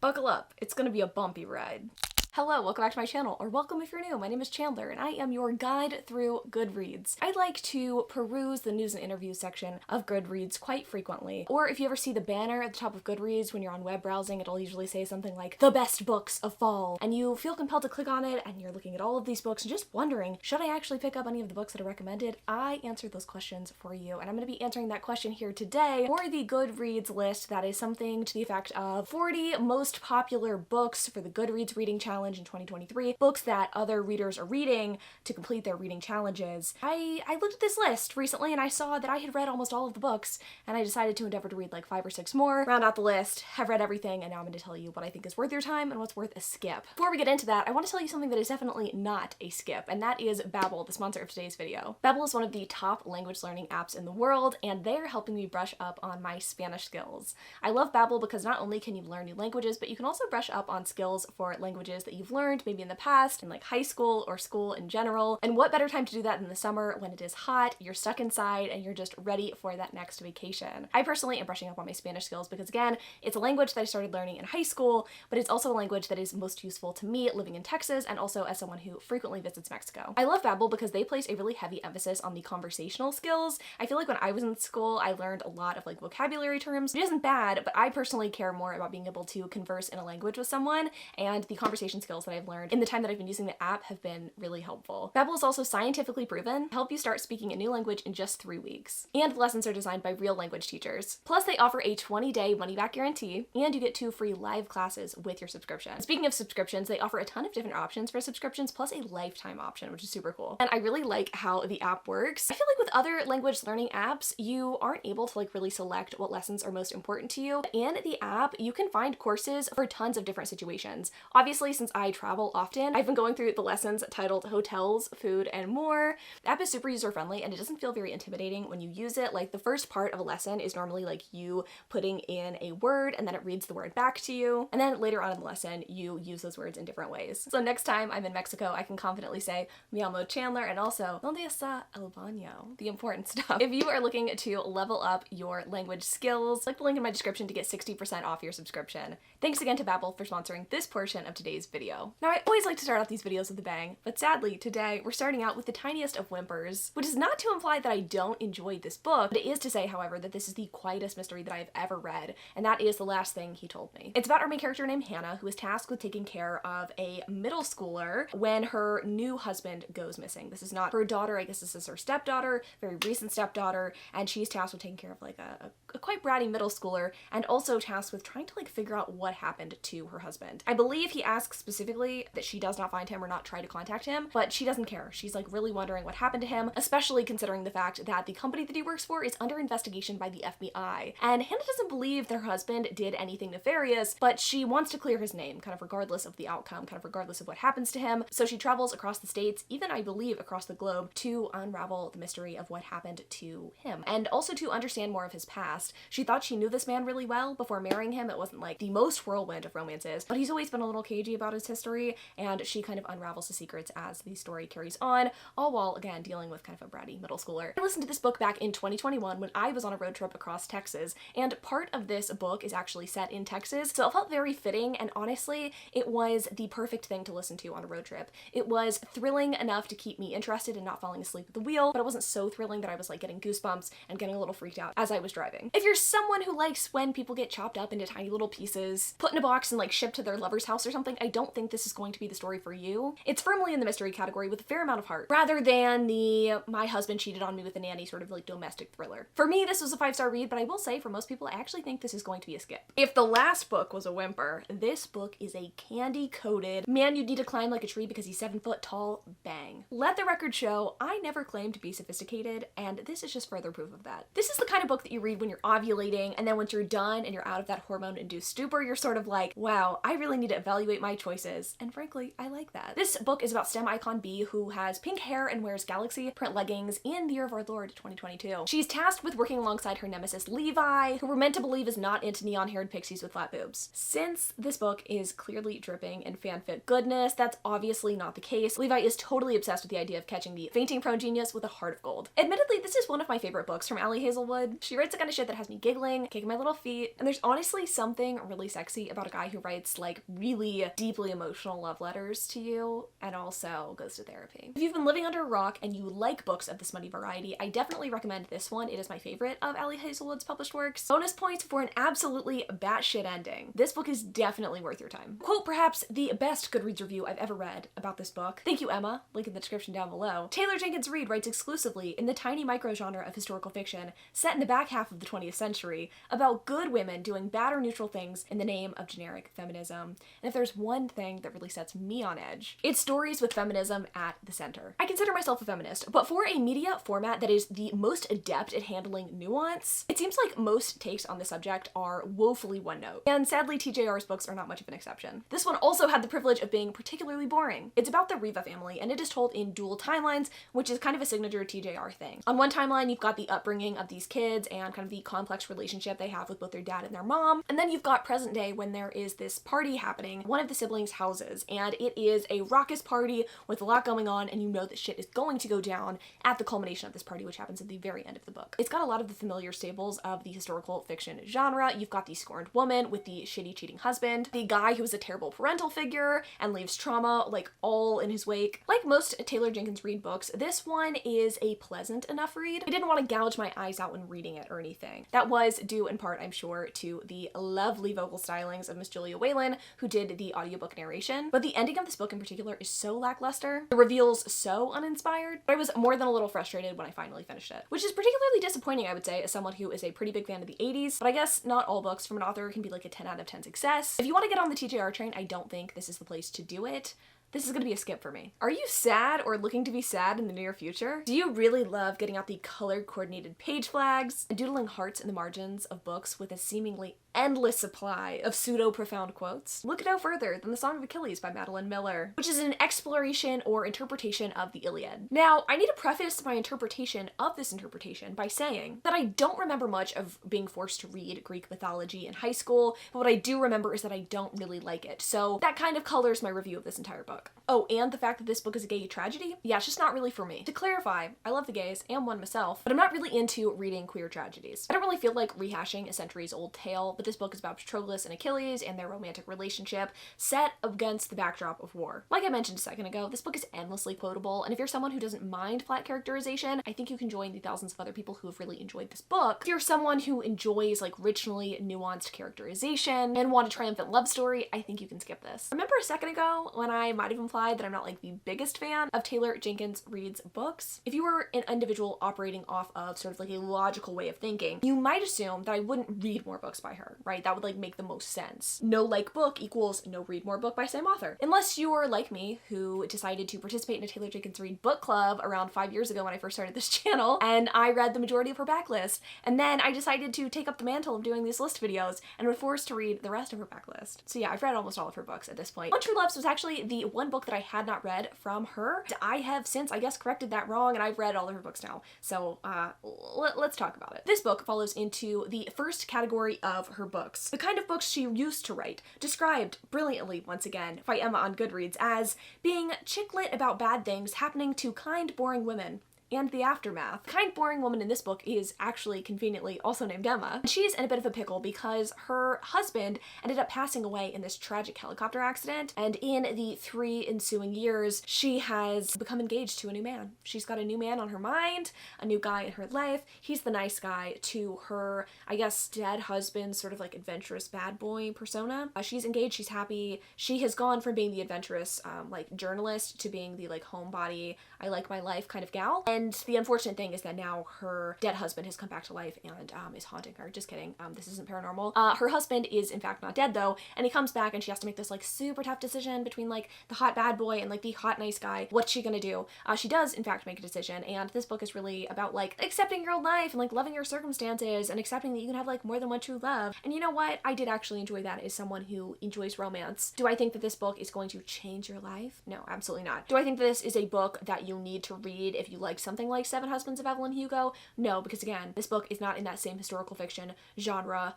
Buckle up, it's gonna be a bumpy ride. Hello, welcome back to my channel, or welcome if you're new. My name is Chandler, and I am your guide through Goodreads. I like to peruse the news and interviews section of Goodreads quite frequently. Or if you ever see the banner at the top of Goodreads when you're on web browsing, it'll usually say something like, the best books of fall, and you feel compelled to click on it, and you're looking at all of these books and just wondering, should I actually pick up any of the books that are recommended? I answered those questions for you, and I'm going to be answering that question here today for the Goodreads list that is something to the effect of 40 most popular books for the Goodreads reading challenge in 2023, books that other readers are reading to complete their reading challenges. I looked at this list recently and I saw that I had read almost all of the books, and I decided to endeavor to read like 5 or 6 more, round out the list, have read everything, and now I'm going to tell you what I think is worth your time and what's worth a skip. Before we get into that, I want to tell you something that is definitely not a skip, and that is Babbel, the sponsor of today's video. Babbel is one of the top language learning apps in the world, and they're helping me brush up on my Spanish skills. I love Babbel because not only can you learn new languages, but you can also brush up on skills for languages that you've learned maybe in the past, in like high school or school in general. And what better time to do that than the summer when it is hot, you're stuck inside, and you're just ready for that next vacation. I personally am brushing up on my Spanish skills because, again, it's a language that I started learning in high school, but it's also a language that is most useful to me living in Texas and also as someone who frequently visits Mexico. I love Babbel because they place a really heavy emphasis on the conversational skills. I feel like when I was in school, I learned a lot of like vocabulary terms. It isn't bad, but I personally care more about being able to converse in a language with someone, and the conversation skills that I've learned in the time that I've been using the app have been really helpful. Babbel is also scientifically proven to help you start speaking a new language in just 3 weeks. And the lessons are designed by real language teachers. Plus, they offer a 20-day money-back guarantee, and you get 2 free live classes with your subscription. Speaking of subscriptions, they offer a ton of different options for subscriptions, plus a lifetime option, which is super cool. And I really like how the app works. I feel like with other language learning apps, you aren't able to like really select what lessons are most important to you. In the app, you can find courses for tons of different situations. Obviously, since I travel often, I've been going through the lessons titled Hotels, Food, and More. The app is super user-friendly, and it doesn't feel very intimidating when you use it. Like, the first part of a lesson is normally like you putting in a word, and then it reads the word back to you. And then later on in the lesson, you use those words in different ways. So next time I'm in Mexico, I can confidently say, Mi llamo Chandler, and also, ¿Dónde está el baño? The important stuff. If you are looking to level up your language skills, click the link in my description to get 60% off your subscription. Thanks again to Babbel for sponsoring this portion of today's video. Now, I always like to start out these videos with a bang, but sadly, today we're starting out with the tiniest of whimpers, which is not to imply that I don't enjoy this book, but it is to say, however, that this is the quietest mystery that I've ever read, and that is The Last Thing He Told Me. It's about our main character named Hannah, who is tasked with taking care of a middle schooler when her new husband goes missing. This is not her daughter, I guess this is her stepdaughter, very recent stepdaughter, and she's tasked with taking care of like a quite bratty middle schooler, and also tasked with trying to like figure out what happened to her husband. I believe he asks specifically that she does not find him or not try to contact him, but she doesn't care. She's like really wondering what happened to him, especially considering the fact that the company that he works for is under investigation by the FBI. And Hannah doesn't believe their husband did anything nefarious, but she wants to clear his name, kind of regardless of the outcome, kind of regardless of what happens to him. So she travels across the states, even I believe across the globe, to unravel the mystery of what happened to him, and also to understand more of his past. She thought she knew this man really well before marrying him. It wasn't like the most whirlwind of romances, but he's always been a little cagey about his history, and she kind of unravels the secrets as the story carries on, all while, again, dealing with kind of a bratty middle schooler. I listened to this book back in 2021 when I was on a road trip across Texas, and part of this book is actually set in Texas, so it felt very fitting, and honestly, it was the perfect thing to listen to on a road trip. It was thrilling enough to keep me interested and not falling asleep at the wheel, but it wasn't so thrilling that I was like getting goosebumps and getting a little freaked out as I was driving. If you're someone who likes when people get chopped up into tiny little pieces, put in a box and like shipped to their lover's house or something, I don't think this is going to be the story for you. It's firmly in the mystery category with a fair amount of heart, rather than the my husband cheated on me with a nanny sort of like domestic thriller. For me, this was a 5-star read, but I will say for most people, I actually think this is going to be a skip. If the last book was a whimper, this book is a candy-coated, man, you need to climb like a tree because he's 7 foot tall, bang. Let the record show, I never claimed to be sophisticated, and this is just further proof of that. This is the kind of book that you read when you're ovulating, and then once you're done and you're out of that hormone-induced stupor, you're sort of like, wow, I really need to evaluate my choices choices, and frankly, I like that. This book is about STEM icon B, who has pink hair and wears galaxy print leggings in the year of our Lord 2022. She's tasked with working alongside her nemesis Levi, who we're meant to believe is not into neon-haired pixies with flat boobs. Since this book is clearly dripping in fanfic goodness, that's obviously not the case. Levi is totally obsessed with the idea of catching the fainting-prone genius with a heart of gold. Admittedly, this is one of my favorite books from Ali Hazelwood. She writes the kind of shit that has me giggling, kicking my little feet, and there's honestly something really sexy about a guy who writes like really deeply emotional love letters to you and also goes to therapy. If you've been living under a rock and you like books of the smutty variety, I definitely recommend this one. It is my favorite of Ali Hazelwood's published works. Bonus points for an absolutely batshit ending. This book is definitely worth your time. Quote perhaps the best Goodreads review I've ever read about this book. Thank you, Emma. Link in the description down below. Taylor Jenkins Reid writes exclusively in the tiny micro genre of historical fiction set in the back half of the 20th century about good women doing bad or neutral things in the name of generic feminism. And if there's one thing that really sets me on edge, it's stories with feminism at the center. I consider myself a feminist, but for a media format that is the most adept at handling nuance, it seems like most takes on the subject are woefully one note. And sadly, TJR's books are not much of an exception. This one also had the privilege of being particularly boring. It's about the Riva family, and it is told in dual timelines, which is kind of a signature TJR thing. On one timeline, you've got the upbringing of these kids and kind of the complex relationship they have with both their dad and their mom. And then you've got present day when there is this party happening, one of the siblings' houses, and it is a raucous party with a lot going on, and you know that shit is going to go down at the culmination of this party, which happens at the very end of the book. It's got a lot of the familiar staples of the historical fiction genre. You've got the scorned woman with the shitty cheating husband, the guy who is a terrible parental figure and leaves trauma like all in his wake. Like most Taylor Jenkins Reid books, this one is a pleasant enough read. I didn't want to gouge my eyes out when reading it or anything. That was due in part, I'm sure, to the lovely vocal stylings of Miss Julia Whalen, who did the audiobook narration, but the ending of this book in particular is so lackluster. The reveals so uninspired, but I was more than a little frustrated when I finally finished it, which is particularly disappointing, I would say, as someone who is a pretty big fan of the 80s, but I guess not all books from an author can be like a 10 out of 10 success. If you want to get on the TJR train, I don't think this is the place to do it. This is gonna be a skip for me. Are you sad or looking to be sad in the near future? Do you really love getting out the color coordinated page flags and doodling hearts in the margins of books with a seemingly endless supply of pseudo-profound quotes? Look no further than The Song of Achilles by Madeline Miller, which is an exploration or interpretation of the Iliad. Now, I need to preface my interpretation of this interpretation by saying that I don't remember much of being forced to read Greek mythology in high school, but what I do remember is that I don't really like it, so that kind of colors my review of this entire book. Oh, and the fact that this book is a gay tragedy? Yeah, it's just not really for me. To clarify, I love the gays, and one myself, but I'm not really into reading queer tragedies. I don't really feel like rehashing a centuries-old tale, but this book is about Patroclus and Achilles and their romantic relationship set against the backdrop of war. Like I mentioned a second ago, this book is endlessly quotable, and if you're someone who doesn't mind flat characterization, I think you can join the thousands of other people who have really enjoyed this book. If you're someone who enjoys like richly nuanced characterization and want a triumphant love story, I think you can skip this. Remember a second ago when I might have implied that I'm not like the biggest fan of Taylor Jenkins Reid's books? If you were an individual operating off of sort of like a logical way of thinking, you might assume that I wouldn't read more books by her, right? That would like make the most sense. No like book equals no read more book by same author. Unless you're like me, who decided to participate in a Taylor Jenkins Reid book club around 5 years ago when I first started this channel, and I read the majority of her backlist, and then I decided to take up the mantle of doing these list videos and was forced to read the rest of her backlist. So yeah, I've read almost all of her books at this point. On True Loves was actually the one book that I had not read from her. I have since, I guess, corrected that wrong, and I've read all of her books now. So let's talk about it. This book follows into the first category of her books, the kind of books she used to write, described brilliantly once again by Emma on Goodreads as being chick lit about bad things happening to kind, boring women. And the aftermath. The kind, boring woman in this book is actually conveniently also named Emma. She's in a bit of a pickle because her husband ended up passing away in this tragic helicopter accident, and in the 3 ensuing years, she has become engaged to a new man. She's got a new man on her mind, a new guy in her life. He's the nice guy to her, I guess, dead husband's sort of like adventurous bad boy persona. She's engaged, she's happy. She has gone from being the adventurous like journalist to being the like homebody, I like my life kind of gal. And And the unfortunate thing is that now her dead husband has come back to life and is haunting her. Just kidding. This isn't paranormal. Her husband is in fact not dead though, and he comes back and she has to make this like super tough decision between like the hot bad boy and like the hot nice guy. What's she gonna do? She does in fact make a decision, and this book is really about like accepting your own life and like loving your circumstances and accepting that you can have like more than one true love. And you know what? I did actually enjoy that as someone who enjoys romance. Do I think that this book is going to change your life? No, absolutely not. Do I think this is a book that you need to read if you like something like Seven Husbands of Evelyn Hugo? No, because again, this book is not in that same historical fiction genre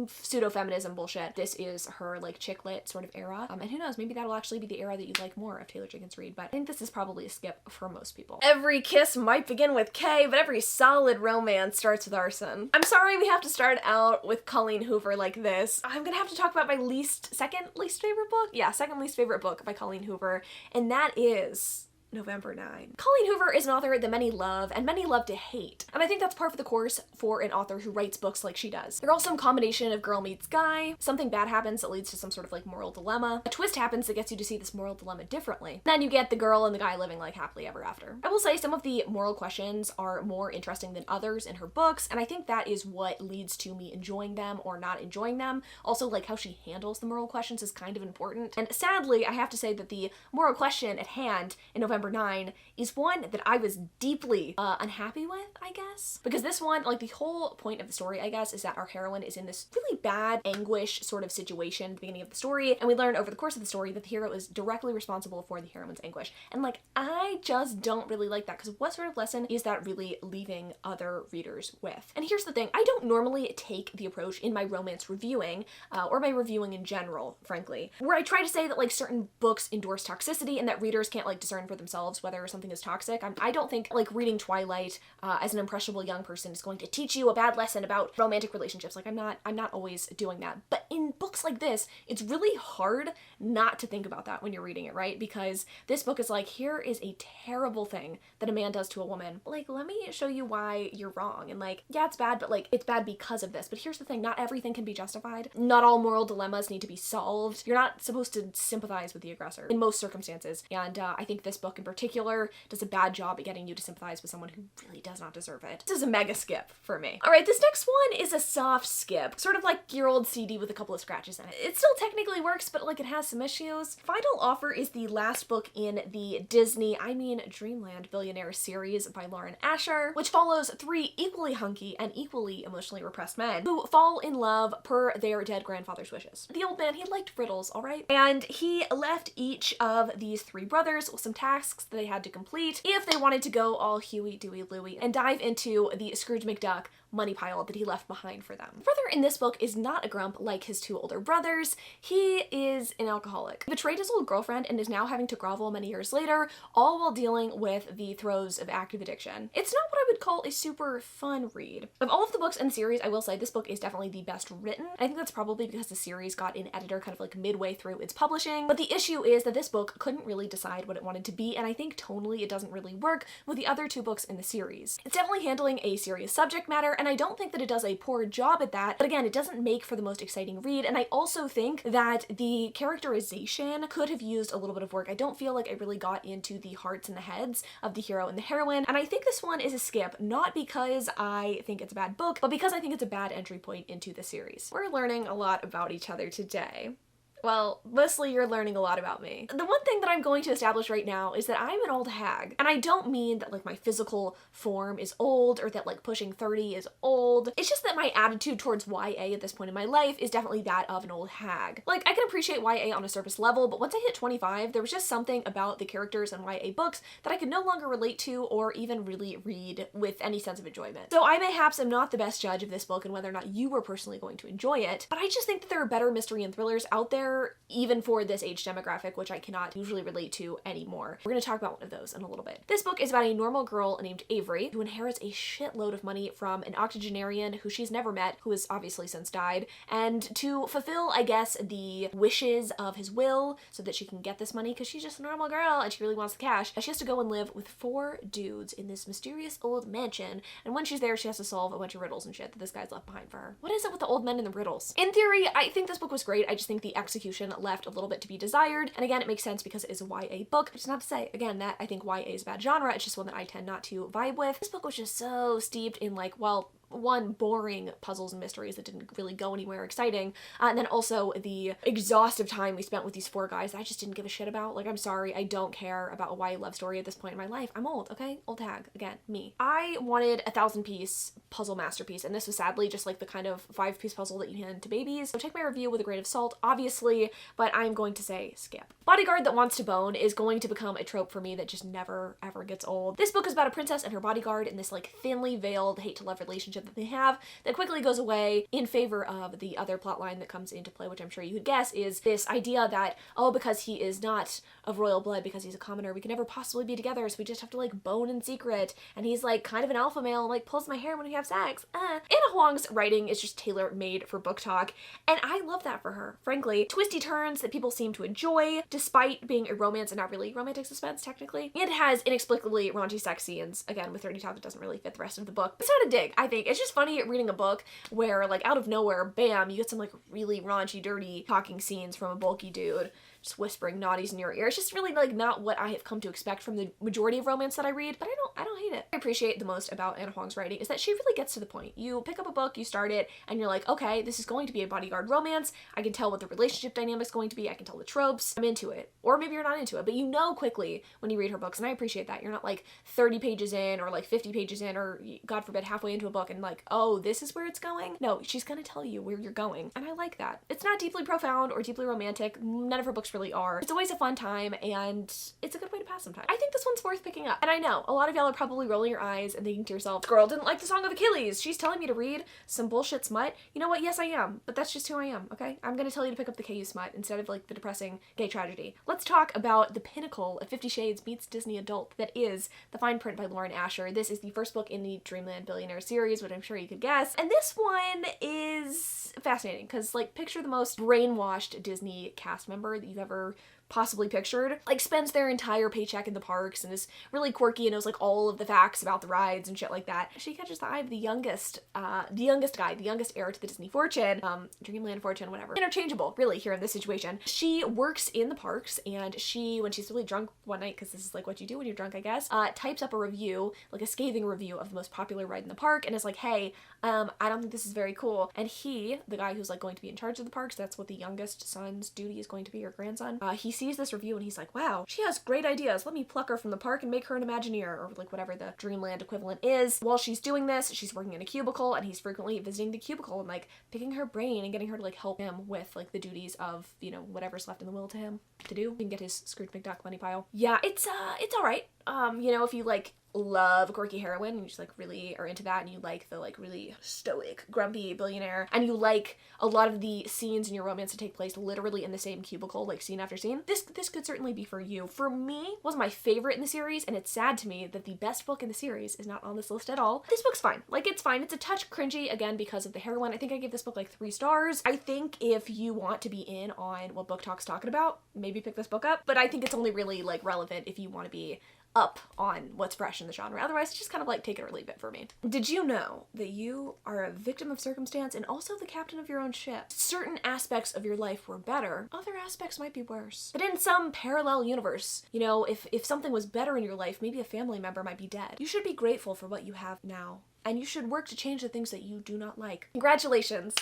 pseudo-feminism bullshit. This is her like chick lit sort of era, and who knows, maybe that'll actually be the era that you like more of Taylor Jenkins Reid, but I think this is probably a skip for most people. Every kiss might begin with K, but every solid romance starts with arson. I'm sorry we have to start out with Colleen Hoover like this. I'm gonna have to talk about my second least favorite book? Yeah, second least favorite book by Colleen Hoover, and that is November 9. Colleen Hoover is an author that many love and many love to hate. And I think that's par for the course for an author who writes books like she does. They're all some combination of girl meets guy, something bad happens that leads to some sort of like moral dilemma, a twist happens that gets you to see this moral dilemma differently. Then you get the girl and the guy living like happily ever after. I will say some of the moral questions are more interesting than others in her books, and I think that is what leads to me enjoying them or not enjoying them. Also, like how she handles the moral questions is kind of important. And sadly, I have to say that the moral question at hand in November 9 is one that I was deeply unhappy with, I guess. Because this one, like the whole point of the story, I guess, is that our heroine is in this really bad anguish sort of situation at the beginning of the story, and we learn over the course of the story that the hero is directly responsible for the heroine's anguish. And like, I just don't really like that, because what sort of lesson is that really leaving other readers with? And here's the thing, I don't normally take the approach in my romance reviewing, or my reviewing in general, frankly, where I try to say that like certain books endorse toxicity and that readers can't like discern for themselves whether something is toxic. I don't think like reading Twilight as an impressionable young person is going to teach you a bad lesson about romantic relationships. Like I'm not always doing that. But in books like this, it's really hard not to think about that when you're reading it, right? Because this book is like, here is a terrible thing that a man does to a woman. Like, let me show you why you're wrong. And like, yeah, it's bad, but like, it's bad because of this. But here's the thing, not everything can be justified. Not all moral dilemmas need to be solved. You're not supposed to sympathize with the aggressor in most circumstances. And I think this book in particular does a bad job at getting you to sympathize with someone who really does not deserve it. This is a mega skip for me. All right, this next one is a soft skip, sort of like your old CD with a couple of scratches in it. It still technically works, but like it has some issues. Final Offer is the last book in the Disney, Dreamland Billionaire series by Lauren Asher, which follows three equally hunky and equally emotionally repressed men who fall in love per their dead grandfather's wishes. The old man, he liked riddles, all right? And he left each of these three brothers with some tasks that they had to complete if they wanted to go all Huey, Dewey, Louie and dive into the Scrooge McDuck money pile that he left behind for them. The brother in this book is not a grump like his two older brothers. He is an alcoholic. He betrayed his old girlfriend and is now having to grovel many years later, all while dealing with the throes of active addiction. It's not what I would call a super fun read. Of all of the books in the series, I will say this book is definitely the best written. I think that's probably because the series got an editor kind of like midway through its publishing, but the issue is that this book couldn't really decide what it wanted to be, and I think tonally it doesn't really work with the other two books in the series. It's definitely handling a serious subject matter, and I don't think that it does a poor job at that, but again, it doesn't make for the most exciting read, and I also think that the characterization could have used a little bit of work. I don't feel like I really got into the hearts and the heads of the hero and the heroine, and I think this one is a skip, not because I think it's a bad book, but because I think it's a bad entry point into the series. We're learning a lot about each other today. Well, mostly you're learning a lot about me. The one thing that I'm going to establish right now is that I'm an old hag. And I don't mean that like my physical form is old or that like pushing 30 is old. It's just that my attitude towards YA at this point in my life is definitely that of an old hag. Like I can appreciate YA on a surface level, but once I hit 25, there was just something about the characters in YA books that I could no longer relate to or even really read with any sense of enjoyment. So I mayhaps am not the best judge of this book and whether or not you were personally going to enjoy it, but I just think that there are better mystery and thrillers out there even for this age demographic, which I cannot usually relate to anymore. We're gonna talk about one of those in a little bit. This book is about a normal girl named Avery who inherits a shitload of money from an octogenarian who she's never met, who has obviously since died, and to fulfill, I guess, the wishes of his will so that she can get this money because she's just a normal girl and she really wants the cash, she has to go and live with 4 dudes in this mysterious old mansion, and when she's there she has to solve a bunch of riddles and shit that this guy's left behind for her. What is it with the old men and the riddles? In theory, I think this book was great. I just think the execution execution left a little bit to be desired. And again, it makes sense because it is a YA book, which is not to say, again, that I think YA is a bad genre. It's just one that I tend not to vibe with. This book was just so steeped in like, well, one, boring puzzles and mysteries that didn't really go anywhere exciting, and then also the exhaustive time we spent with these four guys that I just didn't give a shit about. Like, I'm sorry, I don't care about a YA love story at this point in my life. I'm old, okay? Old hag. Again, me. I wanted a 1,000-piece puzzle masterpiece, and this was sadly just like the kind of 5-piece puzzle that you hand to babies. So take my review with a grain of salt, obviously, but I'm going to say skip. Bodyguard that wants to bone is going to become a trope for me that just never, ever gets old. This book is about a princess and her bodyguard in this like thinly veiled hate-to-love relationship that they have that quickly goes away in favor of the other plotline that comes into play, which I'm sure you could guess is this idea that, oh, because he is not of royal blood, because he's a commoner, we can never possibly be together, so we just have to like bone in secret, and he's like kind of an alpha male and like pulls my hair when we have sex. Anna Huang's writing is just tailor-made for book talk, and I love that for her, frankly. Twisty turns that people seem to enjoy, despite being a romance and not really romantic suspense, technically. It has inexplicably raunchy sex scenes, again, with 30 Talk that doesn't really fit the rest of the book. It's not a dig, I think. It's just funny reading a book where, like, out of nowhere, bam, you get some, like, really raunchy, dirty talking scenes from a bulky dude just whispering naughties in your ear. It's just really, like, not what I have come to expect from the majority of romance that I read, but I don't hate it. I appreciate the most about Anna Huang's writing is that she really gets to the point. You pick up a book, you start it, and you're like, okay, this is going to be a bodyguard romance. I can tell what the relationship dynamic's going to be. I can tell the tropes. I'm into it. Or maybe you're not into it, but you know quickly when you read her books, and I appreciate that. You're not, like, 30 pages in or, like, 50 pages in or, God forbid, halfway into a book and, like, oh, this is where it's going? No, she's gonna tell you where you're going, and I like that. It's not deeply profound or deeply romantic. None of her books really are. It's always a fun time, and it's a good way to pass some time. I think this one's worth picking up. And I know, a lot of y'all are probably rolling your eyes and thinking to yourself, girl didn't like the Song of Achilles. She's telling me to read some bullshit smut. You know what? Yes, I am. But that's just who I am, okay? I'm gonna tell you to pick up the KU smut instead of, like, the depressing gay tragedy. Let's talk about the pinnacle of 50 Shades meets Disney adult that is The Fine Print by Lauren Asher. This is the first book in the Dreamland Billionaire series, which I'm sure you could guess. And this one is fascinating because, like, picture the most brainwashed Disney cast member that you've ever possibly pictured, like, spends their entire paycheck in the parks and is really quirky and knows, like, all of the facts about the rides and shit like that. She catches the eye of the youngest guy, the youngest heir to the Disney fortune, Dreamland fortune, whatever. Interchangeable, really, here in this situation. She works in the parks, and she, when she's really drunk one night, because this is, like, what you do when you're drunk, I guess, types up a review, like a scathing review of the most popular ride in the park, and is like, hey, I don't think this is very cool. And he, the guy who's, like, going to be in charge of the parks, that's what the youngest son's duty is going to be, or grandson, he sees this review and he's like, wow, she has great ideas. Let me pluck her from the park and make her an Imagineer, or like whatever the Dreamland equivalent is. While she's doing this, she's working in a cubicle, and he's frequently visiting the cubicle and, like, picking her brain and getting her to, like, help him with, like, the duties of, you know, whatever's left in the will to him to do. He can get his Scrooge McDuck money pile. Yeah, it's all right. You know, if you, like, love a quirky heroine and you just, like, really are into that, and you like the, like, really stoic, grumpy billionaire, and you like a lot of the scenes in your romance to take place literally in the same cubicle, like, scene after scene, this could certainly be for you. For me, it was my favorite in the series, and it's sad to me that the best book in the series is not on this list at all. This book's fine. Like, it's fine. It's a touch cringy, again, because of the heroine. I think I gave this book, like, 3 stars. I think if you want to be in on what Book Talk's talking about, maybe pick this book up, but I think it's only really, like, relevant if you want to be up on what's fresh in the genre. Otherwise, it's just kind of like take it or leave it for me. Did you know that you are a victim of circumstance and also the captain of your own ship? Certain aspects of your life were better, other aspects might be worse. But in some parallel universe, you know, if something was better in your life, maybe a family member might be dead. You should be grateful for what you have now, and you should work to change the things that you do not like. Congratulations!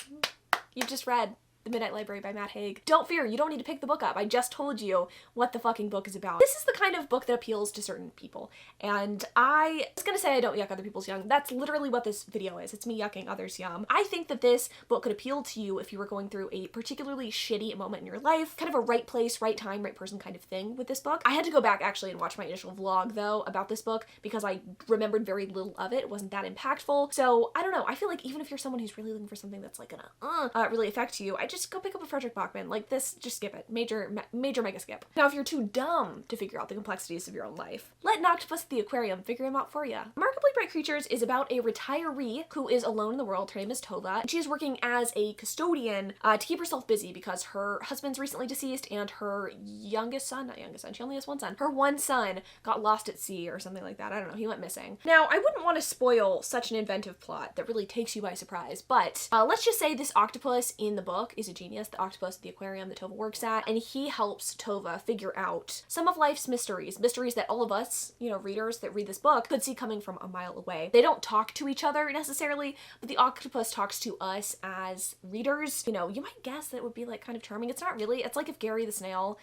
You've just read The Midnight Library by Matt Haig. Don't fear, you don't need to pick the book up. I just told you what the fucking book is about. This is the kind of book that appeals to certain people. And I was gonna say I don't yuck other people's yum. That's literally what this video is. It's me yucking others' yum. I think that this book could appeal to you if you were going through a particularly shitty moment in your life. Kind of a right place, right time, right person kind of thing with this book. I had to go back actually and watch my initial vlog though about this book because I remembered very little of it. It wasn't that impactful. So I don't know. I feel like even if you're someone who's really looking for something that's like gonna really affect you, I just go pick up a Frederick Bachman. Like this, just skip it. Major mega skip. Now, if you're too dumb to figure out the complexities of your own life, let an octopus at the aquarium figure them out for you. Remarkably Bright Creatures is about a retiree who is alone in the world. Her name is Tova. She is working as a custodian to keep herself busy because her husband's recently deceased and her youngest son, not youngest son, she only has one son. Her one son got lost at sea or something like that. I don't know. He went missing. Now, I wouldn't want to spoil such an inventive plot that really takes you by surprise, but let's just say this octopus in the book is a genius, the octopus at the aquarium that Tova works at, and he helps Tova figure out some of life's mysteries that all of us, you know, readers that read this book could see coming from a mile away. They don't talk to each other necessarily, but the octopus talks to us as readers. You know, you might guess that it would be like kind of charming. It's not really. It's like if Gary the snail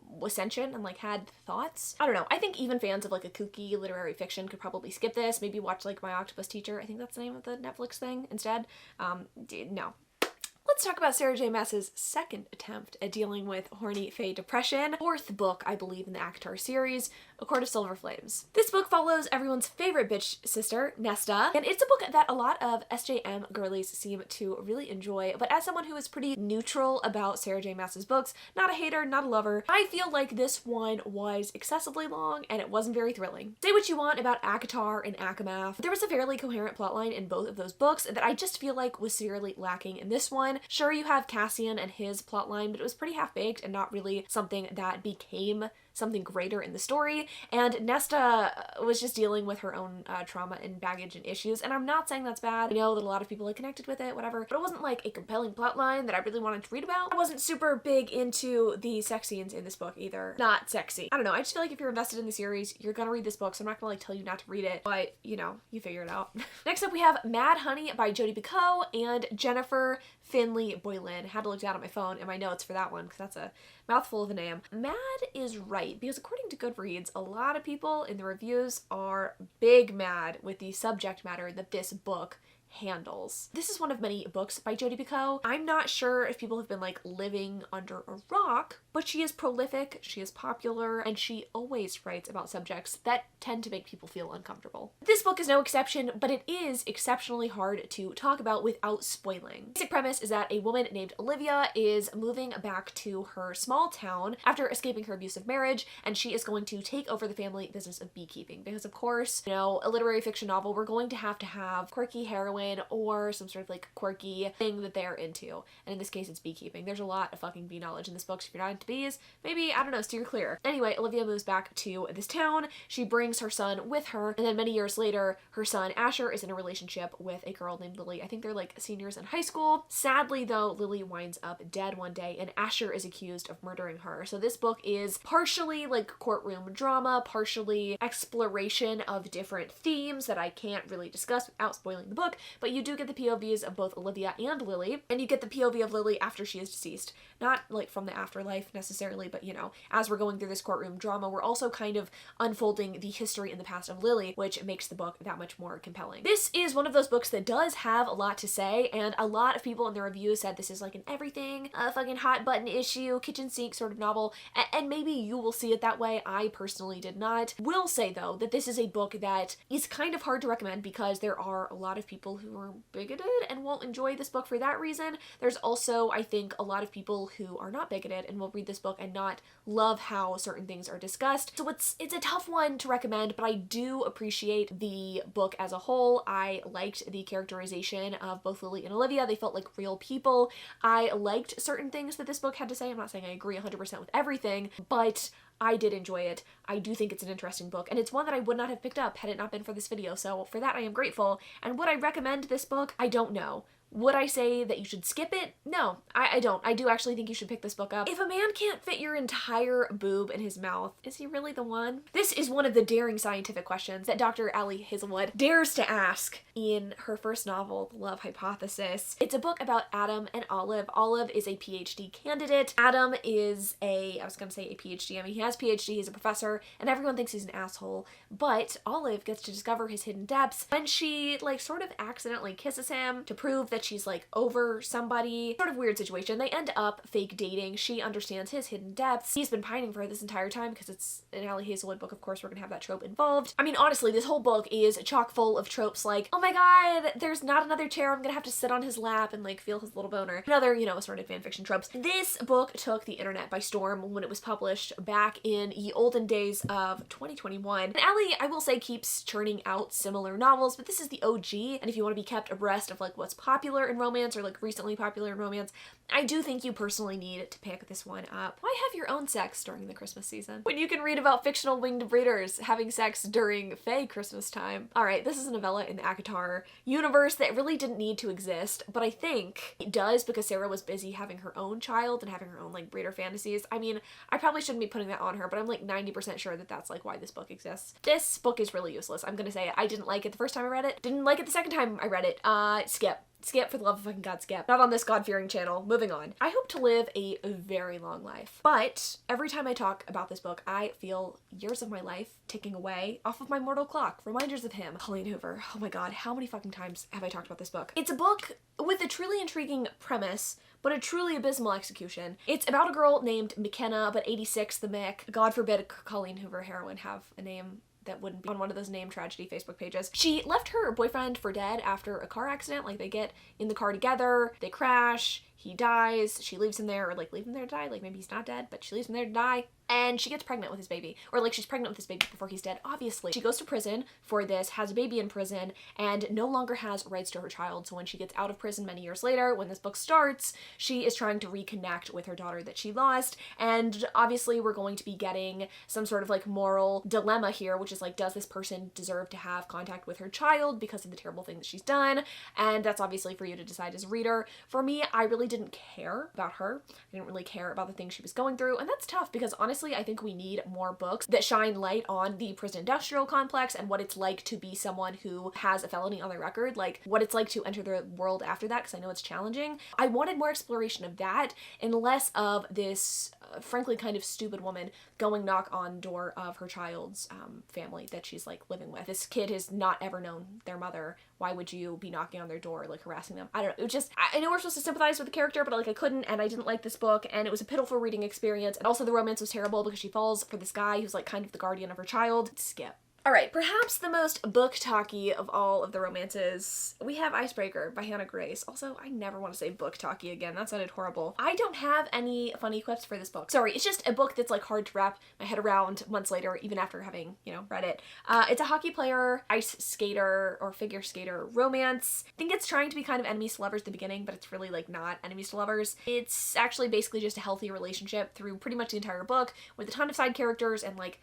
was sentient and like had thoughts. I don't know. I think even fans of like a kooky literary fiction could probably skip this. Maybe watch like My Octopus Teacher. I think that's the name of the Netflix thing instead. No. Let's talk about Sarah J. Maas's second attempt at dealing with horny fae depression. Fourth book, I believe, in the Aktar series, A Court of Silver Flames. This book follows everyone's favorite bitch sister, Nesta, and it's a book that a lot of SJM girlies seem to really enjoy, but as someone who is pretty neutral about Sarah J. Maas's books, not a hater, not a lover, I feel like this one was excessively long and it wasn't very thrilling. Say what you want about Aktar and Akamath, there was a fairly coherent plotline in both of those books that I just feel like was severely lacking in this one. Sure, you have Cassian and his plotline, but it was pretty half-baked and not really something that became something greater in the story, and Nesta was just dealing with her own trauma and baggage and issues, and I'm not saying that's bad. I know that a lot of people like connected with it, whatever, but it wasn't like a compelling plotline that I really wanted to read about. I wasn't super big into the sex scenes in this book either. Not sexy. I don't know, I just feel like if you're invested in the series, you're gonna read this book, so I'm not gonna like tell you not to read it, but you know, you figure it out. Next up we have Mad Honey by Jodi Picoult and Jennifer Finley Boylan. Had to look down at my phone in my notes for that one because that's a mouthful of a name. Mad is right, because according to Goodreads, a lot of people in the reviews are big mad with the subject matter that this book handles. This is one of many books by Jodi Picoult. I'm not sure if people have been like living under a rock, but she is prolific, she is popular, and she always writes about subjects that tend to make people feel uncomfortable. This book is no exception, but it is exceptionally hard to talk about without spoiling. The basic premise is that a woman named Olivia is moving back to her small town after escaping her abusive marriage, and she is going to take over the family business of beekeeping, because of course, you know, a literary fiction novel, we're going to have quirky heroine or some sort of like quirky thing that they're into. And in this case, it's beekeeping. There's a lot of fucking bee knowledge in this book, so if you're not into bees, maybe, I don't know, steer clear. Anyway, Olivia moves back to this town. She brings her son with her, and then many years later, her son Asher is in a relationship with a girl named Lily. I think they're like seniors in high school. Sadly though, Lily winds up dead one day, and Asher is accused of murdering her. So this book is partially like courtroom drama, partially exploration of different themes that I can't really discuss without spoiling the book, but you do get the POVs of both Olivia and Lily, and you get the POV of Lily after she is deceased. Not like from the afterlife necessarily, but you know, as we're going through this courtroom drama, we're also kind of unfolding the history in the past of Lily, which makes the book that much more compelling. This is one of those books that does have a lot to say, and a lot of people in the reviews said this is like an everything, fucking hot button issue, kitchen sink sort of novel, and maybe you will see it that way. I personally did not. Will say though that this is a book that is kind of hard to recommend because there are a lot of people who are bigoted and won't enjoy this book for that reason. There's also, I think, a lot of people who are not bigoted and will read this book and not love how certain things are discussed. So it's a tough one to recommend, but I do appreciate the book as a whole. I liked the characterization of both Lily and Olivia. They felt like real people. I liked certain things that this book had to say. I'm not saying I agree 100% with everything, but I did enjoy it. I do think it's an interesting book, and it's one that I would not have picked up had it not been for this video, so for that I am grateful. And would I recommend this book? I don't know. Would I say that you should skip it? No, I don't. I do actually think you should pick this book up. If a man can't fit your entire boob in his mouth, is he really the one? This is one of the daring scientific questions that Dr. Ali Hazelwood dares to ask in her first novel, The Love Hypothesis. It's a book about Adam and Olive. Olive is a PhD candidate. Adam is I was gonna say a PhD. I mean, he has PhD, he's a professor, and everyone thinks he's an asshole, but Olive gets to discover his hidden depths when she like sort of accidentally kisses him to prove that she's like over somebody. Sort of weird situation. They end up fake dating. She understands his hidden depths. He's been pining for her this entire time because it's an Ali Hazelwood book. Of course, we're gonna have that trope involved. I mean, honestly, this whole book is chock full of tropes like, oh my god, there's not another chair, I'm gonna have to sit on his lap and like feel his little boner. Another, you know, assorted fanfiction tropes. This book took the internet by storm when it was published back in ye olden days of 2021. And Ali, I will say, keeps churning out similar novels, but this is the OG, and if you want to be kept abreast of like what's popular popular in romance or like recently popular in romance, I do think you personally need to pick this one up. Why have your own sex during the Christmas season when you can read about fictional winged breeders having sex during Fae Christmas time? Alright, this is a novella in the Aktar universe that really didn't need to exist, but I think it does because Sarah was busy having her own child and having her own like breeder fantasies. I mean, I probably shouldn't be putting that on her, but I'm like 90% sure that that's like why this book exists. This book is really useless. I'm gonna say it. I didn't like it the first time I read it. Didn't like it the second time I read it. Skip. Skip, for the love of fucking God, skip. Not on this God-fearing channel. Moving on. I hope to live a very long life, but every time I talk about this book, I feel years of my life ticking away off of my mortal clock. Reminders of him. Colleen Hoover. Oh my god, how many fucking times have I talked about this book? It's a book with a truly intriguing premise, but a truly abysmal execution. It's about a girl named McKenna, but 86 the Mick. God forbid a Colleen Hoover heroine have a name that wouldn't be on one of those name tragedy Facebook pages. She left her boyfriend for dead after a car accident. Like, they get in the car together, they crash, he dies, she leaves him there, or like leave him there to die, like maybe he's not dead, but she leaves him there to die. And she gets pregnant with his baby, or like she's pregnant with his baby before he's dead, obviously. She goes to prison for this, has a baby in prison, and no longer has rights to her child. So when she gets out of prison many years later, when this book starts, she is trying to reconnect with her daughter that she lost. And obviously we're going to be getting some sort of like moral dilemma here, which is like, does this person deserve to have contact with her child because of the terrible thing that she's done? And that's obviously for you to decide as a reader. For me, I really didn't care about her. I didn't really care about the things she was going through, and that's tough because honestly, I think we need more books that shine light on the prison industrial complex and what it's like to be someone who has a felony on their record, like what it's like to enter the world after that, because I know it's challenging. I wanted more exploration of that and less of this frankly kind of stupid woman going knock on the door of her child's family that she's like living with. This kid has not ever known their mother. Why would you be knocking on their door, like harassing them? I don't know. It was just, I know we're supposed to sympathize with the character, but like I couldn't, and I didn't like this book, and it was a pitiful reading experience. And also the romance was terrible because she falls for this guy who's like kind of the guardian of her child. Skip. Alright, perhaps the most book talky of all of the romances, we have Icebreaker by Hannah Grace. Also, I never want to say book talky again, that sounded horrible. I don't have any funny quips for this book. Sorry, it's just a book that's like hard to wrap my head around months later, even after having, you know, read it. It's a hockey player, ice skater, or figure skater romance. I think it's trying to be kind of enemies to lovers at the beginning, but it's really like not enemies to lovers. It's actually basically just a healthy relationship through pretty much the entire book with a ton of side characters and like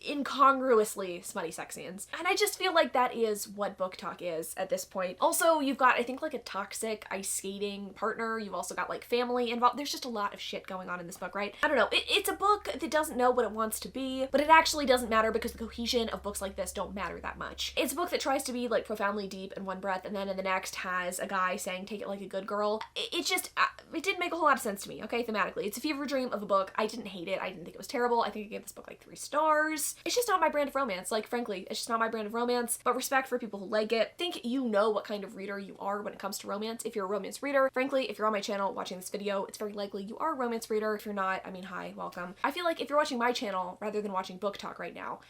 incongruously smutty sex scenes. And I just feel like that is what book talk is at this point. Also, you've got, I think, like a toxic ice skating partner. You've also got like family involved. There's just a lot of shit going on in this book, right? I don't know. It's a book that doesn't know what it wants to be, but it actually doesn't matter because the cohesion of books like this don't matter that much. It's a book that tries to be like profoundly deep in one breath and then in the next has a guy saying, take it like a good girl. It just, it didn't make a whole lot of sense to me, okay, thematically. It's a fever dream of a book. I didn't hate it. I didn't think it was terrible. I think I gave this book like 3 stars. It's just not my brand of romance. Like, frankly, it's just not my brand of romance, but respect for people who like it. I think you know what kind of reader you are when it comes to romance if you're a romance reader. Frankly, if you're on my channel watching this video, it's very likely you are a romance reader. If you're not, I mean, hi, welcome. I feel like if you're watching my channel rather than watching book talk right now,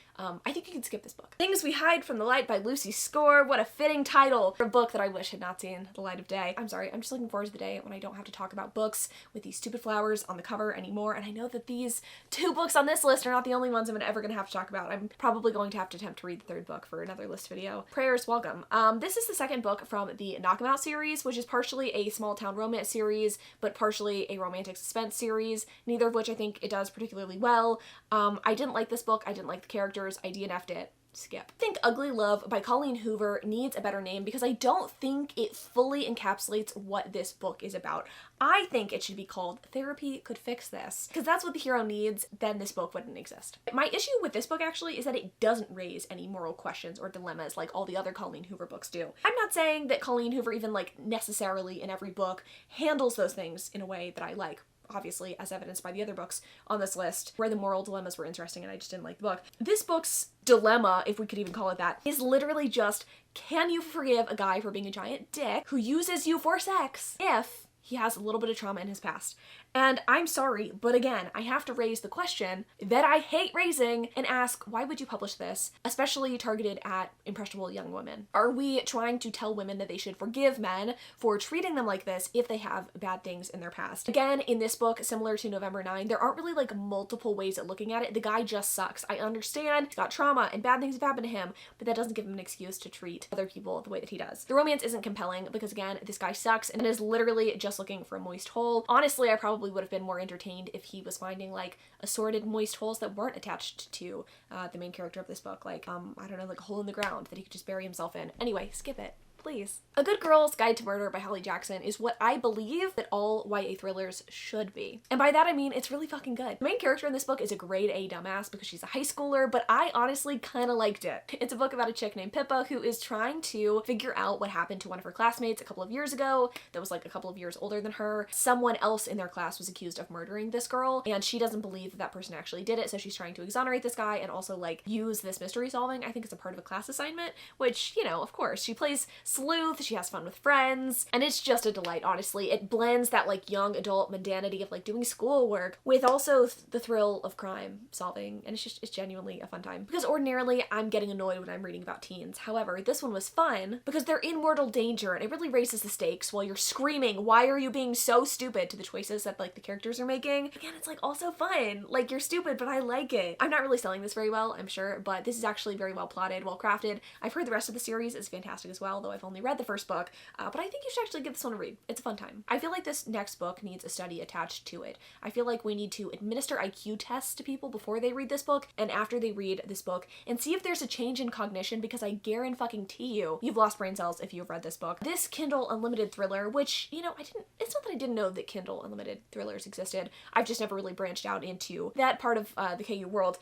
I think you can skip this book. Things We Hide from the Light by Lucy Score. What a fitting title for a book that I wish had not seen the light of day. I'm sorry, I'm just looking forward to the day when I don't have to talk about books with these stupid flowers on the cover anymore, and I know that these 2 books on this list are not the only ones I'm ever gonna have to talk about. I'm probably going to have to attempt to read the 3rd book for another list video. Prayers welcome. This is the 2nd book from the Knock 'Em Out series, which is partially a small town romance series, but partially a romantic suspense series, neither of which I think it does particularly well. I didn't like this book. I didn't like the characters. I DNF'd it. Skip. I think Ugly Love by Colleen Hoover needs a better name because I don't think it fully encapsulates what this book is about. I think it should be called Therapy Could Fix This, because that's what the hero needs, then this book wouldn't exist. My issue with this book actually is that it doesn't raise any moral questions or dilemmas like all the other Colleen Hoover books do. I'm not saying that Colleen Hoover even like necessarily in every book handles those things in a way that I like, obviously, as evidenced by the other books on this list, where the moral dilemmas were interesting and I just didn't like the book. This book's dilemma, if we could even call it that, is literally just, can you forgive a guy for being a giant dick who uses you for sex if he has a little bit of trauma in his past? And I'm sorry, but again, I have to raise the question that I hate raising and ask, why would you publish this, especially targeted at impressionable young women? Are we trying to tell women that they should forgive men for treating them like this if they have bad things in their past? Again, in this book, similar to November 9, there aren't really like multiple ways at looking at it. The guy just sucks. I understand he's got trauma and bad things have happened to him, but that doesn't give him an excuse to treat other people the way that he does. The romance isn't compelling because again, this guy sucks and is literally just looking for a moist hole. Honestly, I probably would have been more entertained if he was finding like assorted moist holes that weren't attached to the main character of this book. Like, I don't know, like a hole in the ground that he could just bury himself in. Anyway, skip it. Please. A Good Girl's Guide to Murder by Holly Jackson is what I believe that all YA thrillers should be. And by that I mean it's really fucking good. The main character in this book is a grade A dumbass because she's a high schooler, but I honestly kind of liked it. It's a book about a chick named Pippa who is trying to figure out what happened to one of her classmates a couple of years ago that was like a couple of years older than her. Someone else in their class was accused of murdering this girl, and she doesn't believe that that person actually did it, so she's trying to exonerate this guy and also like use this mystery solving, I think, as a part of a class assignment, which, you know, of course, she plays sleuth, she has fun with friends, and it's just a delight, honestly. It blends that like young adult mundanity of like doing schoolwork with also the thrill of crime solving, and it's genuinely a fun time. Because ordinarily I'm getting annoyed when I'm reading about teens. However, this one was fun because they're in mortal danger and it really raises the stakes while you're screaming, why are you being so stupid, to the choices that like the characters are making. Again, it's like also fun. Like, you're stupid, but I like it. I'm not really selling this very well, I'm sure, but this is actually very well plotted, well crafted. I've heard the rest of the series is fantastic as well, though I've only read the first book, but I think you should actually give this one a read. It's a fun time. I feel like this next book needs a study attached to it. I feel like we need to administer IQ tests to people before they read this book and after they read this book and see if there's a change in cognition, because I guarantee you've lost brain cells if you've read this book. This Kindle Unlimited thriller, which, you know, it's not that I didn't know that Kindle Unlimited thrillers existed. I've just never really branched out into that part of the KU world.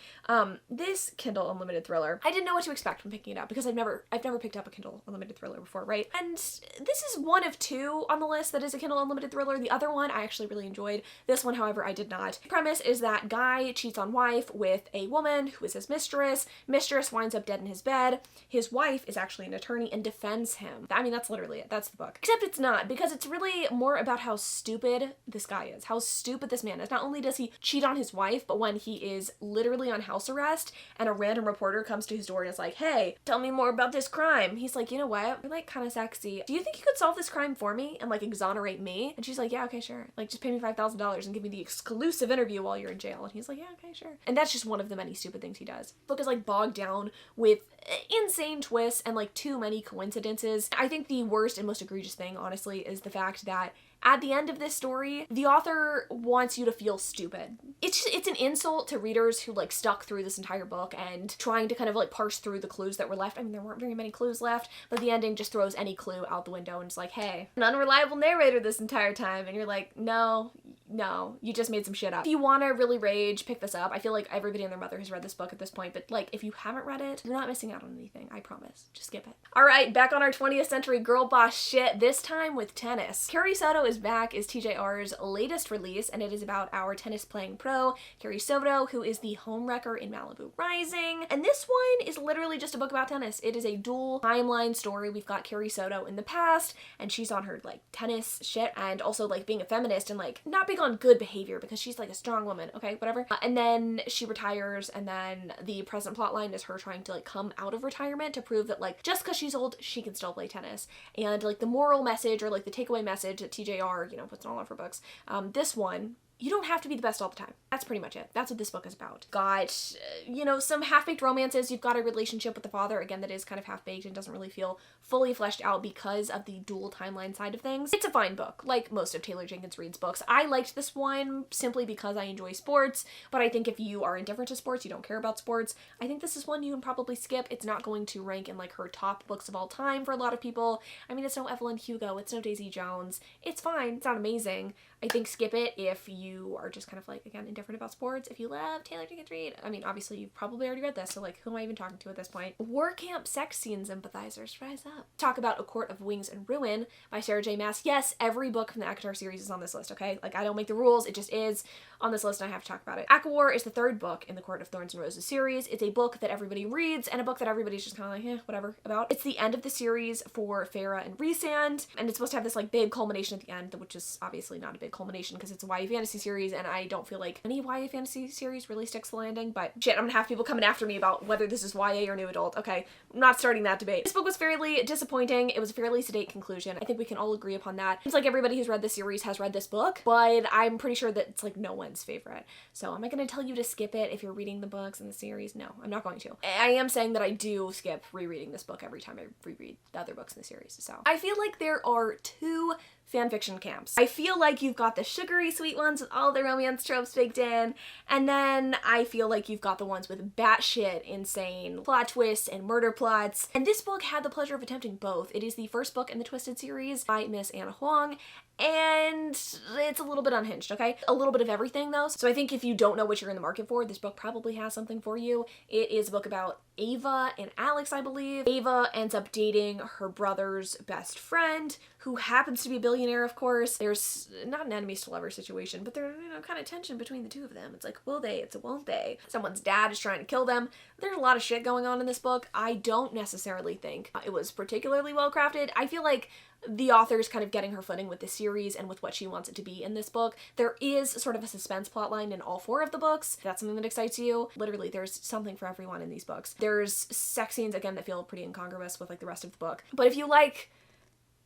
This Kindle Unlimited thriller, I didn't know what to expect when picking it up because I've never picked up a Kindle Unlimited thriller before, right? And this is one of two on the list that is a Kindle Unlimited thriller. The other one I actually really enjoyed. This one, however, I did not. The premise is that guy cheats on wife with a woman who is his mistress. Mistress winds up dead in his bed. His wife is actually an attorney and defends him. I mean, that's literally it. That's the book. Except it's not, because it's really more about how stupid this guy is, how stupid this man is. Not only does he cheat on his wife, but when he is literally on house arrest and a random reporter comes to his door and is like, hey, tell me more about this crime. He's like, you know what? You're like kind of sexy. Do you think you could solve this crime for me and like exonerate me? And she's like, yeah, okay, sure. Like, just pay me $5,000 and give me the exclusive interview while you're in jail. And he's like, yeah, okay, sure. And that's just one of the many stupid things he does. The book is like bogged down with insane twists and like too many coincidences. I think the worst and most egregious thing, honestly, is the fact that at the end of this story, the author wants you to feel stupid. It's an insult to readers who like stuck through this entire book and trying to kind of like parse through the clues that were left. I mean, there weren't very many clues left, but the ending just throws any clue out the window and it's like, hey, an unreliable narrator this entire time. And you're like, no, you just made some shit up. If you want to really rage, pick this up. I feel like everybody and their mother has read this book at this point, but like, if you haven't read it, you're not missing out on anything. I promise. Just skip it. All right, back on our 20th century girl boss shit, this time with tennis. Carrie Soto is back is TJR's latest release, and it is about our tennis playing pro, Carrie Soto, who is the homewrecker in Malibu Rising. And this one is literally just a book about tennis. It is a dual timeline story. We've got Carrie Soto in the past, and she's on her like tennis shit, and also like being a feminist and like not big on good behavior because she's like a strong woman, okay, whatever. And then she retires, and then the present plotline is her trying to like come out of retirement to prove that like just because she's old, she can still play tennis. And like the moral message or like the takeaway message that TJR, you know, puts in all of her books, this one, you don't have to be the best all the time. That's pretty much it. That's what this book is about. Got, you know, some half-baked romances. You've got a relationship with the father, again, that is kind of half-baked and doesn't really feel fully fleshed out because of the dual timeline side of things. It's a fine book, like most of Taylor Jenkins Reid's books. I liked this one simply because I enjoy sports, but I think if you are indifferent to sports, you don't care about sports, I think this is one you can probably skip. It's not going to rank in like her top books of all time for a lot of people. I mean, it's no Evelyn Hugo, it's no Daisy Jones. It's fine, it's not amazing. I think skip it if you are just kind of like, again, indifferent about sports. If you love Taylor Jenkins Reid, I mean, obviously you've probably already read this, so like, who am I even talking to at this point? War camp sex scenes empathizers, rise up. Talk about A Court of Wings and Ruin by Sarah J. Maas. Yes, every book from the Aktar series is on this list, okay? Like, I don't make the rules, it just is on this list and I have to talk about it. Aqua War is the third book in the Court of Thorns and Roses series. It's a book that everybody reads and a book that everybody's just kind of like, whatever about. It's the end of the series for Farah and Rhysand, and it's supposed to have this like big culmination at the end, which is obviously not a big a culmination because it's a YA fantasy series, and I don't feel like any YA fantasy series really sticks the landing, but shit, I'm gonna have people coming after me about whether this is YA or new adult. Okay, I'm not starting that debate. This book was fairly disappointing. It was a fairly sedate conclusion. I think we can all agree upon that. Seems like everybody who's read this series has read this book, but I'm pretty sure that it's like no one's favorite. So am I gonna tell you to skip it if you're reading the books in the series? No, I'm not going to. I am saying that I do skip rereading this book every time I reread the other books in the series. So I feel like there are two fanfiction camps. I feel like you've got the sugary sweet ones with all the romance tropes baked in, and then I feel like you've got the ones with batshit insane plot twists and murder plots. And this book had the pleasure of attempting both. It is the first book in the Twisted series by Miss Anna Huang, and it's a little bit unhinged, okay? A little bit of everything though. So I think if you don't know what you're in the market for, this book probably has something for you. It is a book about Ava and Alex, I believe. Ava ends up dating her brother's best friend, who happens to be a billionaire, of course. There's not an enemies to lovers situation, but there's, kind of tension between the two of them. It's like, will they? It's a won't they? Someone's dad is trying to kill them. There's a lot of shit going on in this book. I don't necessarily think it was particularly well crafted. I feel like the author's kind of getting her footing with this series and with what she wants it to be in this book. There is sort of a suspense plotline in all four of the books. If that's something that excites you. Literally, there's something for everyone in these books. There's sex scenes, again, that feel pretty incongruous with like the rest of the book. But if you like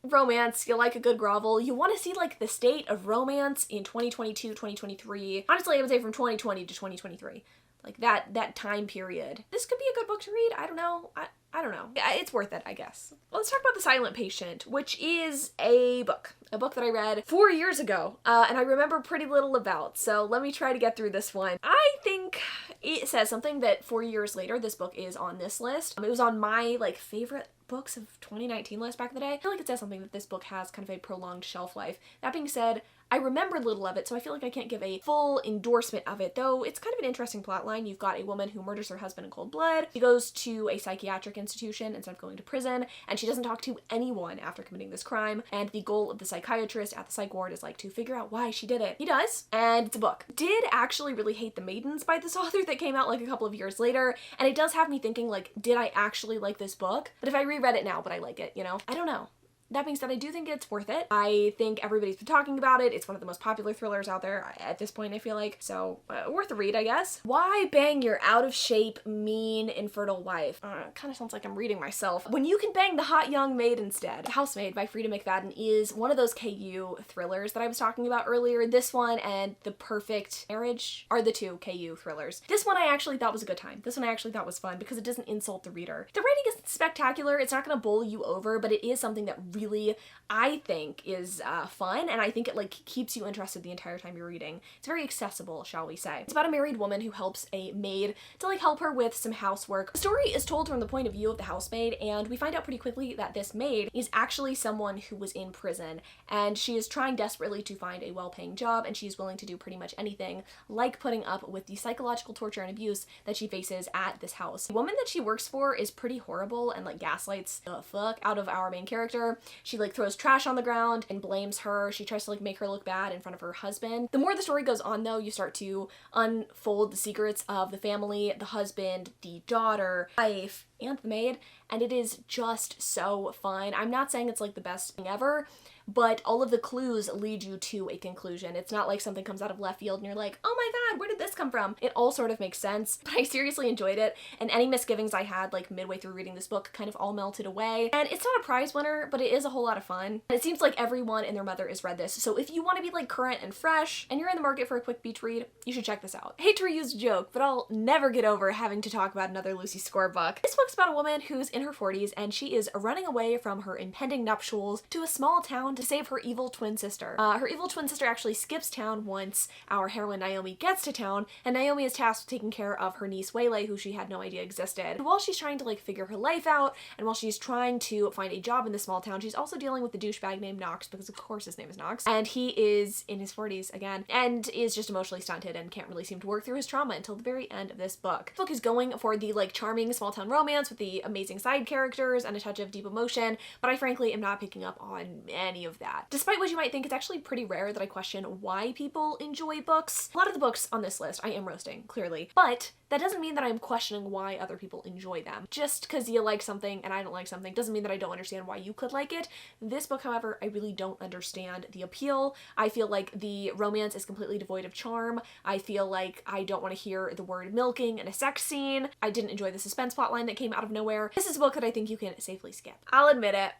romance, you like a good grovel, you want to see like the state of romance in 2022, 2023. Honestly, I would say from 2020 to 2023. Like that time period. This could be a good book to read. I don't know. I don't know. It's worth it, I guess. Well, let's talk about The Silent Patient, which is a book that I read 4 years ago, and I remember pretty little about, so let me try to get through this one. I think it says something that 4 years later, this book is on this list. It was on my, like, favorite books of 2019 list back in the day. I feel like it says something that this book has kind of a prolonged shelf life. That being said, I remember little of it, so I feel like I can't give a full endorsement of it, though it's kind of an interesting plotline. You've got a woman who murders her husband in cold blood. She goes to a psychiatric institution instead of going to prison, and she doesn't talk to anyone after committing this crime, and the goal of the psychiatrist at the psych ward is like to figure out why she did it. He does, and it's a book. Did actually really hate The Maidens by this author that came out like a couple of years later, and it does have me thinking like, did I actually like this book? But if I reread it now, would I like it, you know? I don't know. That being said, I do think it's worth it. I think everybody's been talking about it. It's one of the most popular thrillers out there at this point, I feel like. So, worth a read, I guess. Why bang your out-of-shape, mean, infertile wife? Kind of sounds like I'm reading myself. When you can bang the hot young maid instead. Housemaid by Frida McFadden is one of those KU thrillers that I was talking about earlier. This one and The Perfect Marriage are the two KU thrillers. This one I actually thought was a good time. This one I actually thought was fun because it doesn't insult the reader. The writing isn't spectacular. It's not gonna bowl you over, but it is something that really, I think, is fun, and I think it like keeps you interested the entire time you're reading. It's very accessible, shall we say. It's about a married woman who helps a maid to like help her with some housework. The story is told from the point of view of the housemaid, and we find out pretty quickly that this maid is actually someone who was in prison, and she is trying desperately to find a well-paying job, and she's willing to do pretty much anything, like putting up with the psychological torture and abuse that she faces at this house. The woman that she works for is pretty horrible and like gaslights the fuck out of our main character. She like throws trash on the ground and blames her. She tries to like make her look bad in front of her husband. The more the story goes on though, you start to unfold the secrets of the family, the husband, the daughter, wife, and the maid, and it is just so fun. I'm not saying it's like the best thing ever, but all of the clues lead you to a conclusion. It's not like something comes out of left field and you're like, oh my god, where did this come from? It all sort of makes sense, but I seriously enjoyed it, and any misgivings I had like midway through reading this book kind of all melted away. And it's not a prize winner, but it is a whole lot of fun. And it seems like everyone and their mother has read this, so if you want to be like current and fresh, and you're in the market for a quick beach read, you should check this out. I hate to reuse a joke, but I'll never get over having to talk about another Lucy Score book. This book's about a woman who's in her 40s, and she is running away from her impending nuptials to a small town to save her evil twin sister. Her evil twin sister actually skips town once our heroine Naomi gets to town, and Naomi is tasked with taking care of her niece Waylay, who she had no idea existed. And while she's trying to like figure her life out, and while she's trying to find a job in this small town, she's also dealing with the douchebag named Knox, because of course his name is Knox, and he is in his 40s again, and is just emotionally stunted and can't really seem to work through his trauma until the very end of this book. The book is going for the like charming small town romance romance with the amazing side characters and a touch of deep emotion, but I frankly am not picking up on any of that. Despite what you might think, it's actually pretty rare that I question why people enjoy books. A lot of the books on this list I am roasting, clearly, but that doesn't mean that I'm questioning why other people enjoy them. Just because you like something and I don't like something doesn't mean that I don't understand why you could like it. This book, however, I really don't understand the appeal. I feel like the romance is completely devoid of charm. I feel like I don't want to hear the word milking in a sex scene. I didn't enjoy the suspense plotline that came out of nowhere. This is a book that I think you can safely skip. I'll admit it.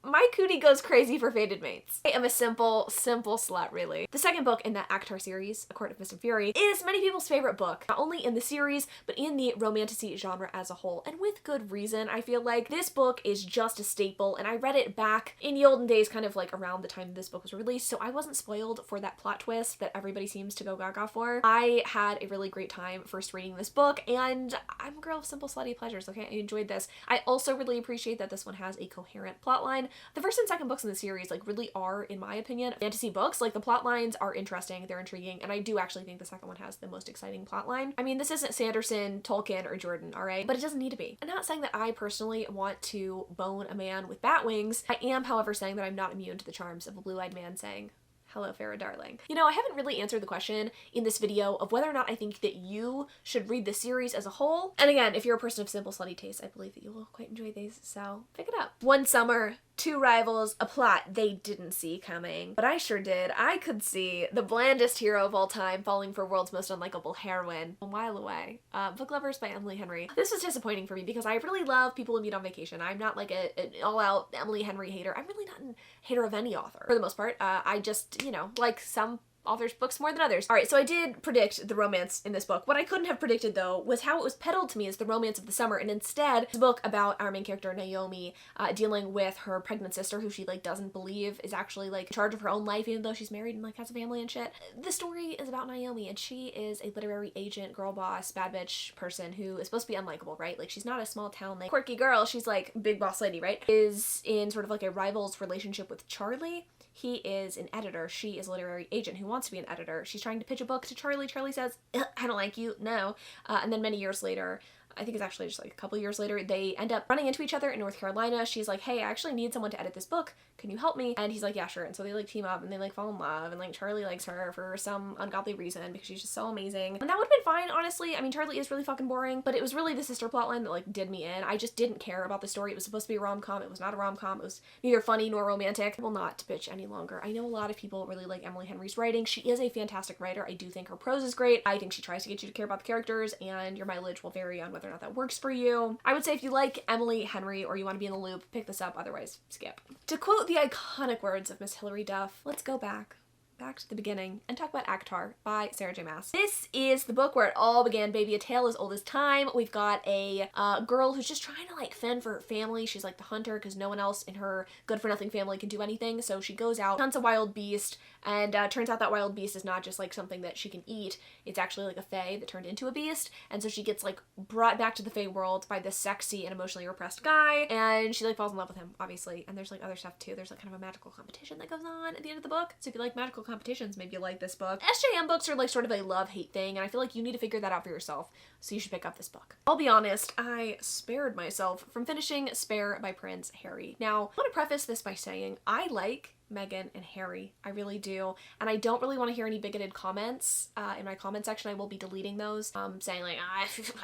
My cootie goes crazy for fated mates. I am a simple slut, really. The second book in that Aktar series, A Court of Mist and Fury, is many people's favorite book, not only in the series, but in the romantasy genre as a whole, and with good reason. I feel like this book is just a staple, and I read it back in the olden days, kind of like around the time this book was released, so I wasn't spoiled for that plot twist that everybody seems to go gaga for. I had a really great time first reading this book, and I'm a girl of simple slutty pleasures, okay? I enjoyed this. I also really appreciate that this one has a coherent plotline. The first and second books in the series like really are, in my opinion, fantasy books. Like the plot lines are interesting, they're intriguing, and I do actually think the second one has the most exciting plot line. I mean, this isn't Sanderson, Tolkien, or Jordan, alright? But it doesn't need to be. I'm not saying that I personally want to bone a man with bat wings. I am, however, saying that I'm not immune to the charms of a blue-eyed man saying, "Hello, Farrah darling." You know, I haven't really answered the question in this video of whether or not I think that you should read the series as a whole. And again, if you're a person of simple slutty taste, I believe that you will quite enjoy these, so pick it up. One summer, two rivals, a plot they didn't see coming. But I sure did. I could see the blandest hero of all time falling for world's most unlikable heroine a mile away. Book Lovers by Emily Henry. This was disappointing for me because I really love People Who Meet on Vacation. I'm not like an all-out Emily Henry hater. I'm really not a hater of any author for the most part. I just, you know, like some authors' books more than others. Alright, so I did predict the romance in this book. What I couldn't have predicted, though, was how it was peddled to me as the romance of the summer, and instead, it's a book about our main character, Naomi, dealing with her pregnant sister, who she, like, doesn't believe is actually, like, in charge of her own life, even though she's married and, like, has a family and shit. The story is about Naomi, and she is a literary agent, girl boss, bad bitch person who is supposed to be unlikable, right? Like, she's not a small town, like, quirky girl, she's, like, big boss lady, right? Is in sort of, like, a rival's relationship with Charlie. He is an editor. She is a literary agent who wants to be an editor. She's trying to pitch a book to Charlie. Charlie says, "I don't like you, no." And then many years later, I think it's actually just like a couple years later, they end up running into each other in North Carolina. She's like, "Hey, I actually need someone to edit this book. Can you help me?" And he's like, "Yeah, sure." And so they like team up and they like fall in love, and like Charlie likes her for some ungodly reason because she's just so amazing. And that would have been fine, honestly. I mean, Charlie is really fucking boring, but it was really the sister plotline that like did me in. I just didn't care about the story. It was supposed to be a rom-com. It was not a rom-com. It was neither funny nor romantic. I will not bitch any longer. I know a lot of people really like Emily Henry's writing. She is a fantastic writer. I do think her prose is great. I think she tries to get you to care about the characters, and your mileage will vary on whether or not that works for you. I would say if you like Emily Henry or you want to be in the loop, pick this up, otherwise skip. To quote the iconic words of Miss Hilary Duff, let's go back to the beginning and talk about Aktar by Sarah J. Maas. This is the book where it all began, baby, a tale as old as time. We've got a girl who's just trying to like fend for her family. She's like the hunter because no one else in her good-for-nothing family can do anything, so she goes out, hunts a wild beast, and turns out that wild beast is not just like something that she can eat. It's actually like a fae that turned into a beast, and so she gets like brought back to the fae world by this sexy and emotionally repressed guy, and she like falls in love with him, obviously. And there's like other stuff too. There's like kind of a magical competition that goes on at the end of the book, so if you like magical competitions, maybe you like this book. SJM books are like sort of a love-hate thing, and I feel like you need to figure that out for yourself, so you should pick up this book. I'll be honest, I spared myself from finishing Spare by Prince Harry. Now, I want to preface this by saying I like Meghan and Harry. I really do. And I don't really want to hear any bigoted comments in my comment section. I will be deleting those, saying like,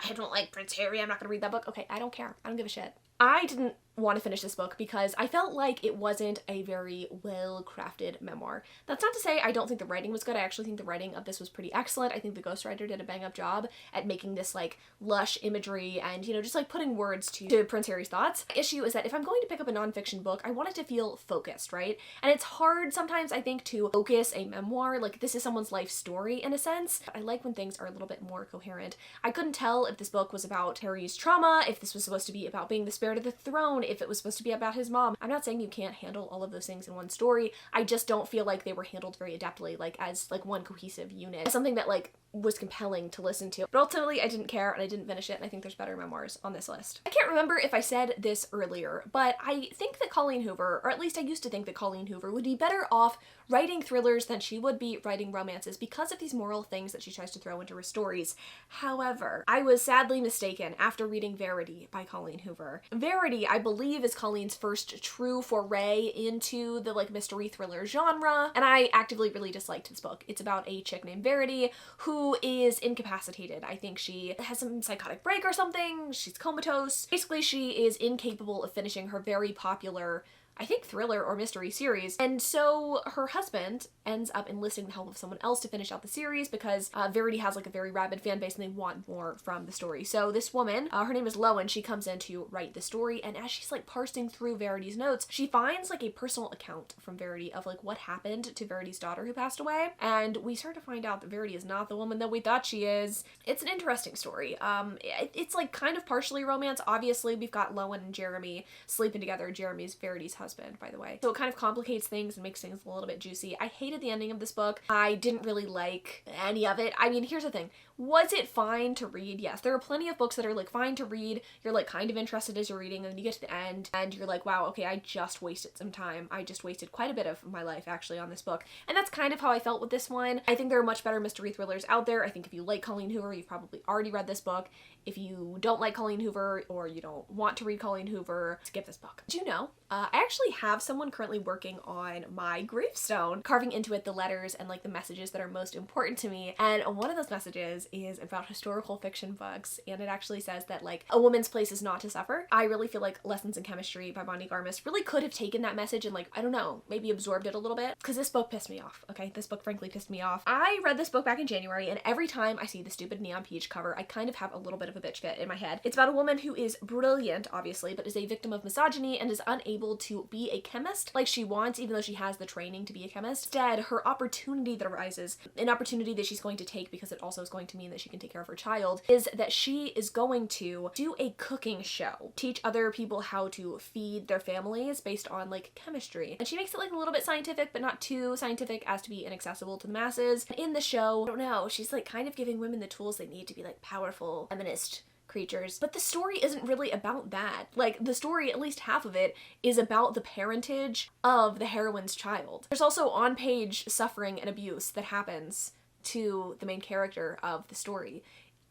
I don't like Prince Harry, I'm not gonna read that book. Okay, I don't care. I don't give a shit. I didn't want to finish this book because I felt like it wasn't a very well-crafted memoir. That's not to say I don't think the writing was good. I actually think the writing of this was pretty excellent. I think the ghostwriter did a bang-up job at making this like lush imagery and, you know, just like putting words to Prince Harry's thoughts. The issue is that if I'm going to pick up a nonfiction book, I want it to feel focused, right? And it's hard sometimes, I think, to focus a memoir. Like, this is someone's life story in a sense. I like when things are a little bit more coherent. I couldn't tell if this book was about Harry's trauma, if this was supposed to be about being the spare heir to the throne, if it was supposed to be about his mom. I'm not saying you can't handle all of those things in one story. I just don't feel like they were handled very adeptly, like as like one cohesive unit. Something that like was compelling to listen to. But ultimately I didn't care and I didn't finish it, and I think there's better memoirs on this list. I can't remember if I said this earlier, but I think that Colleen Hoover, or at least I used to think that Colleen Hoover, would be better off writing thrillers than she would be writing romances because of these moral things that she tries to throw into her stories. However, I was sadly mistaken after reading Verity by Colleen Hoover. Verity, I believe, is Colleen's first true foray into the like mystery thriller genre, and I actively really disliked this book. It's about a chick named Verity who is incapacitated. I think she has some psychotic break or something. She's comatose. Basically, she is incapable of finishing her very popular, I think, thriller or mystery series. And so her husband ends up enlisting the help of someone else to finish out the series because Verity has like a very rabid fan base and they want more from the story. So this woman, her name is Lowen, she comes in to write the story, and as she's like parsing through Verity's notes, she finds like a personal account from Verity of like what happened to Verity's daughter who passed away. And we start to find out that Verity is not the woman that we thought she is. It's an interesting story. It's like kind of partially romance. Obviously, we've got Lowen and Jeremy sleeping together. Jeremy's Verity's husband, by the way. So it kind of complicates things and makes things a little bit juicy. I hated the ending of this book. I didn't really like any of it. I mean, here's the thing. Was it fine to read? Yes. There are plenty of books that are like fine to read. You're like kind of interested as you're reading, and then you get to the end and you're like, wow, okay, I just wasted some time. I just wasted quite a bit of my life actually on this book. And that's kind of how I felt with this one. I think there are much better mystery thrillers out there. I think if you like Colleen Hoover, you've probably already read this book. If you don't like Colleen Hoover or you don't want to read Colleen Hoover, skip this book. Do you know, I actually have someone currently working on my gravestone, carving into it the letters and like the messages that are most important to me. And one of those messages is about historical fiction books, and it actually says that like a woman's place is not to suffer. I really feel like Lessons in Chemistry by Bonnie Garmis really could have taken that message and like, I don't know, maybe absorbed it a little bit, because this book pissed me off. Okay, this book frankly pissed me off. I read this book back in January, and every time I see the stupid neon peach cover, I kind of have a little bit of a bitch fit in my head. It's about a woman who is brilliant, obviously, but is a victim of misogyny and is unable to be a chemist like she wants, even though she has the training to be a chemist. Instead, her opportunity that arises, an opportunity that she's going to take because it also is going to mean that she can take care of her child, is that she is going to do a cooking show, teach other people how to feed their families based on like chemistry. And she makes it like a little bit scientific, but not too scientific as to be inaccessible to the masses. And in the show, I don't know, she's like kind of giving women the tools they need to be like powerful, feminist creatures. But the story isn't really about that. Like, the story, at least half of it, is about the parentage of the heroine's child. There's also on-page suffering and abuse that happens to the main character of the story.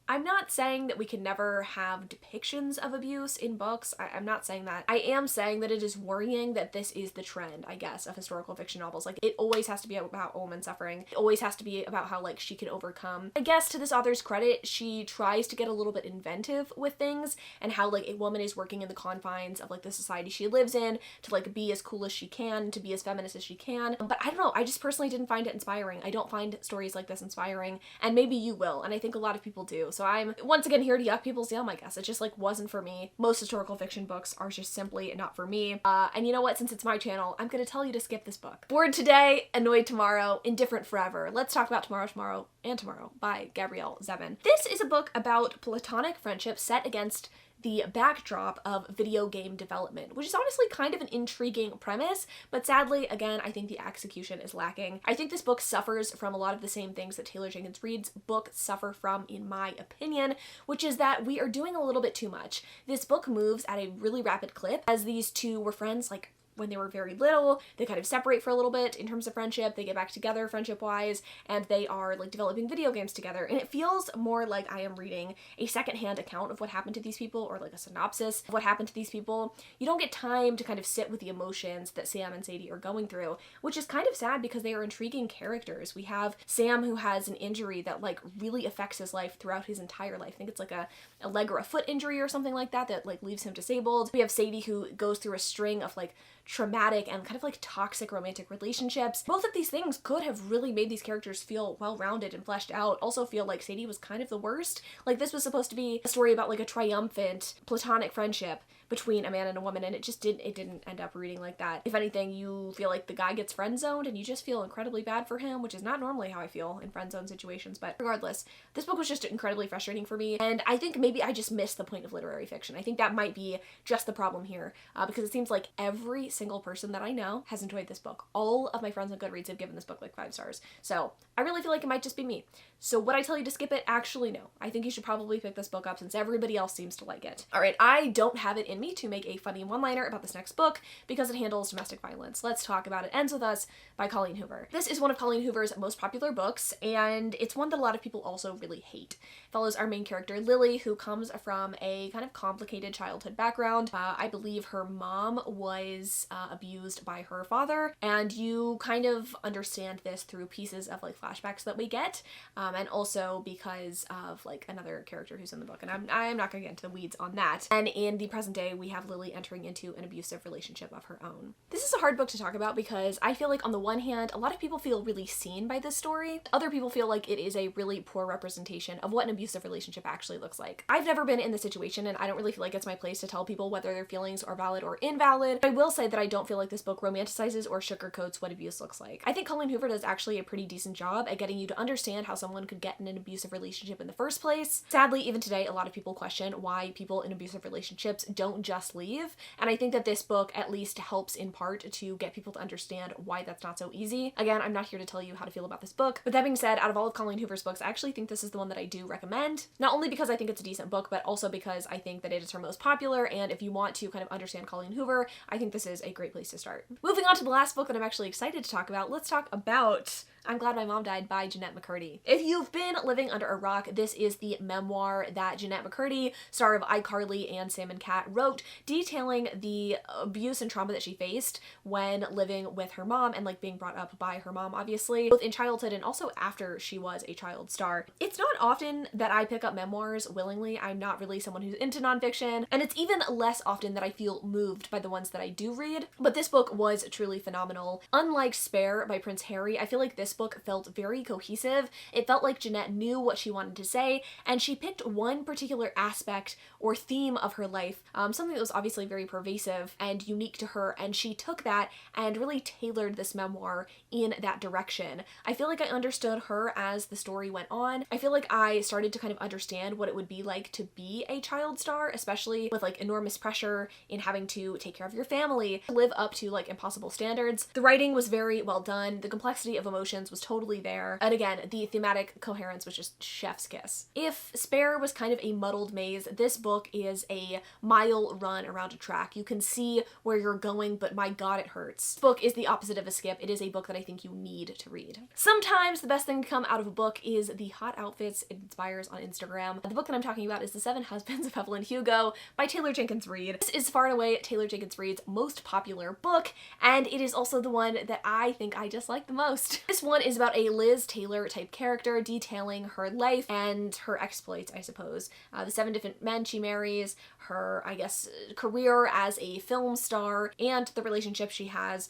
I'm not saying that we can never have depictions of abuse in books. I'm not saying that. I am saying that it is worrying that this is the trend, I guess, of historical fiction novels. Like, it always has to be about a woman suffering. It always has to be about how, like, she can overcome. I guess, to this author's credit, she tries to get a little bit inventive with things and how, like, a woman is working in the confines of, like, the society she lives in to, like, be as cool as she can, to be as feminist as she can. But I don't know. I just personally didn't find it inspiring. I don't find stories like this inspiring, and maybe you will, and I think a lot of people do. So I'm once again here to yuck people's yum, I guess. It just like wasn't for me. Most historical fiction books are just simply not for me. And you know what? Since it's my channel, I'm gonna tell you to skip this book. Bored today, annoyed tomorrow, indifferent forever. Let's talk about Tomorrow, and Tomorrow by Gabrielle Zevin. This is a book about platonic friendship set against the backdrop of video game development, which is honestly kind of an intriguing premise, but sadly, again, I think the execution is lacking. I think this book suffers from a lot of the same things that Taylor Jenkins Reid's books suffer from, in my opinion, which is that we are doing a little bit too much. This book moves at a really rapid clip, as these two were friends, like, when they were very little. They kind of separate for a little bit in terms of friendship, they get back together friendship-wise, and they are like developing video games together, and it feels more like I am reading a secondhand account of what happened to these people, or like a synopsis of what happened to these people. You don't get time to kind of sit with the emotions that Sam and Sadie are going through, which is kind of sad because they are intriguing characters. We have Sam, who has an injury that like really affects his life throughout his entire life. I think it's like a leg or a foot injury or something like that that like leaves him disabled. We have Sadie, who goes through a string of like traumatic and kind of like toxic romantic relationships. Both of these things could have really made these characters feel well-rounded and fleshed out. Also feel like Sadie was kind of the worst. Like, this was supposed to be a story about like a triumphant platonic friendship between a man and a woman, and it didn't end up reading like that. If anything, you feel like the guy gets friend zoned and you just feel incredibly bad for him, which is not normally how I feel in friend zone situations. But regardless, this book was just incredibly frustrating for me, and I think maybe I just missed the point of literary fiction. I think that might be just the problem here, because it seems like every single person that I know has enjoyed this book. All of my friends on Goodreads have given this book like 5 stars. So I really feel like it might just be me. So would I tell you to skip it? Actually, no. I think you should probably pick this book up since everybody else seems to like it. All right, I don't have it in me to make a funny one-liner about this next book because it handles domestic violence. Let's talk about It Ends With Us by Colleen Hoover. This is one of Colleen Hoover's most popular books, and it's one that a lot of people also really hate. It follows our main character, Lily, who comes from a kind of complicated childhood background. I believe her mom was abused by her father, and you kind of understand this through pieces of like flashbacks that we get, and also because of like another character who's in the book, and I'm not gonna get into the weeds on that. And in the present day, we have Lily entering into an abusive relationship of her own. This is a hard book to talk about because I feel like on the one hand, a lot of people feel really seen by this story. Other people feel like it is a really poor representation of what an abusive relationship actually looks like. I've never been in the situation, and I don't really feel like it's my place to tell people whether their feelings are valid or invalid. I will say that I don't feel like this book romanticizes or sugarcoats what abuse looks like. I think Colleen Hoover does actually a pretty decent job at getting you to understand how someone could get in an abusive relationship in the first place. Sadly, even today, a lot of people question why people in abusive relationships don't just leave, and I think that this book at least helps in part to get people to understand why that's not so easy. Again, I'm not here to tell you how to feel about this book, but that being said, out of all of Colleen Hoover's books, I actually think this is the one that I do recommend. Not only because I think it's a decent book, but also because I think that it is her most popular, and if you want to kind of understand Colleen Hoover, I think this is a great place to start. Moving on to the last book that I'm actually excited to talk about, let's talk about I'm Glad My Mom Died by Jeanette McCurdy. If you've been living under a rock, this is the memoir that Jeanette McCurdy, star of iCarly and Sam and Cat, wrote, detailing the abuse and trauma that she faced when living with her mom and like being brought up by her mom, obviously, both in childhood and also after she was a child star. It's not often that I pick up memoirs willingly. I'm not really someone who's into nonfiction, and it's even less often that I feel moved by the ones that I do read, but this book was truly phenomenal. Unlike Spare by Prince Harry, I feel like this book felt very cohesive. It felt like Jeanette knew what she wanted to say, and she picked one particular aspect or theme of her life, something that was obviously very pervasive and unique to her, and she took that and really tailored this memoir in that direction. I feel like I understood her as the story went on. I feel like I started to kind of understand what it would be like to be a child star, especially with like enormous pressure in having to take care of your family, live up to like impossible standards. The writing was very well done. The complexity of emotions was totally there. And again, the thematic coherence was just chef's kiss. If Spare was kind of a muddled maze, this book is a mile run around a track. You can see where you're going, but my god, it hurts. This book is the opposite of a skip. It is a book that I think you need to read. Sometimes the best thing to come out of a book is the hot outfits it inspires on Instagram. The book that I'm talking about is The 7 Husbands of Evelyn Hugo by Taylor Jenkins Reid. This is far and away Taylor Jenkins Reid's most popular book, and it is also the one that I think I dislike the most. This one is about a Liz Taylor type character detailing her life and her exploits, I suppose. The 7 different men she marries, her, I guess, career as a film star, and the relationship she has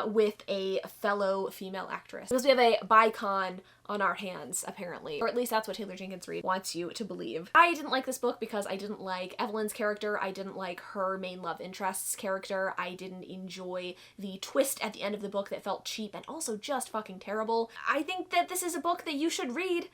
with a fellow female actress. Because we have a bicon on our hands, apparently. Or at least that's what Taylor Jenkins Reid wants you to believe. I didn't like this book because I didn't like Evelyn's character. I didn't like her main love interest's character. I didn't enjoy the twist at the end of the book that felt cheap and also just fucking terrible. I think that this is a book that you should read.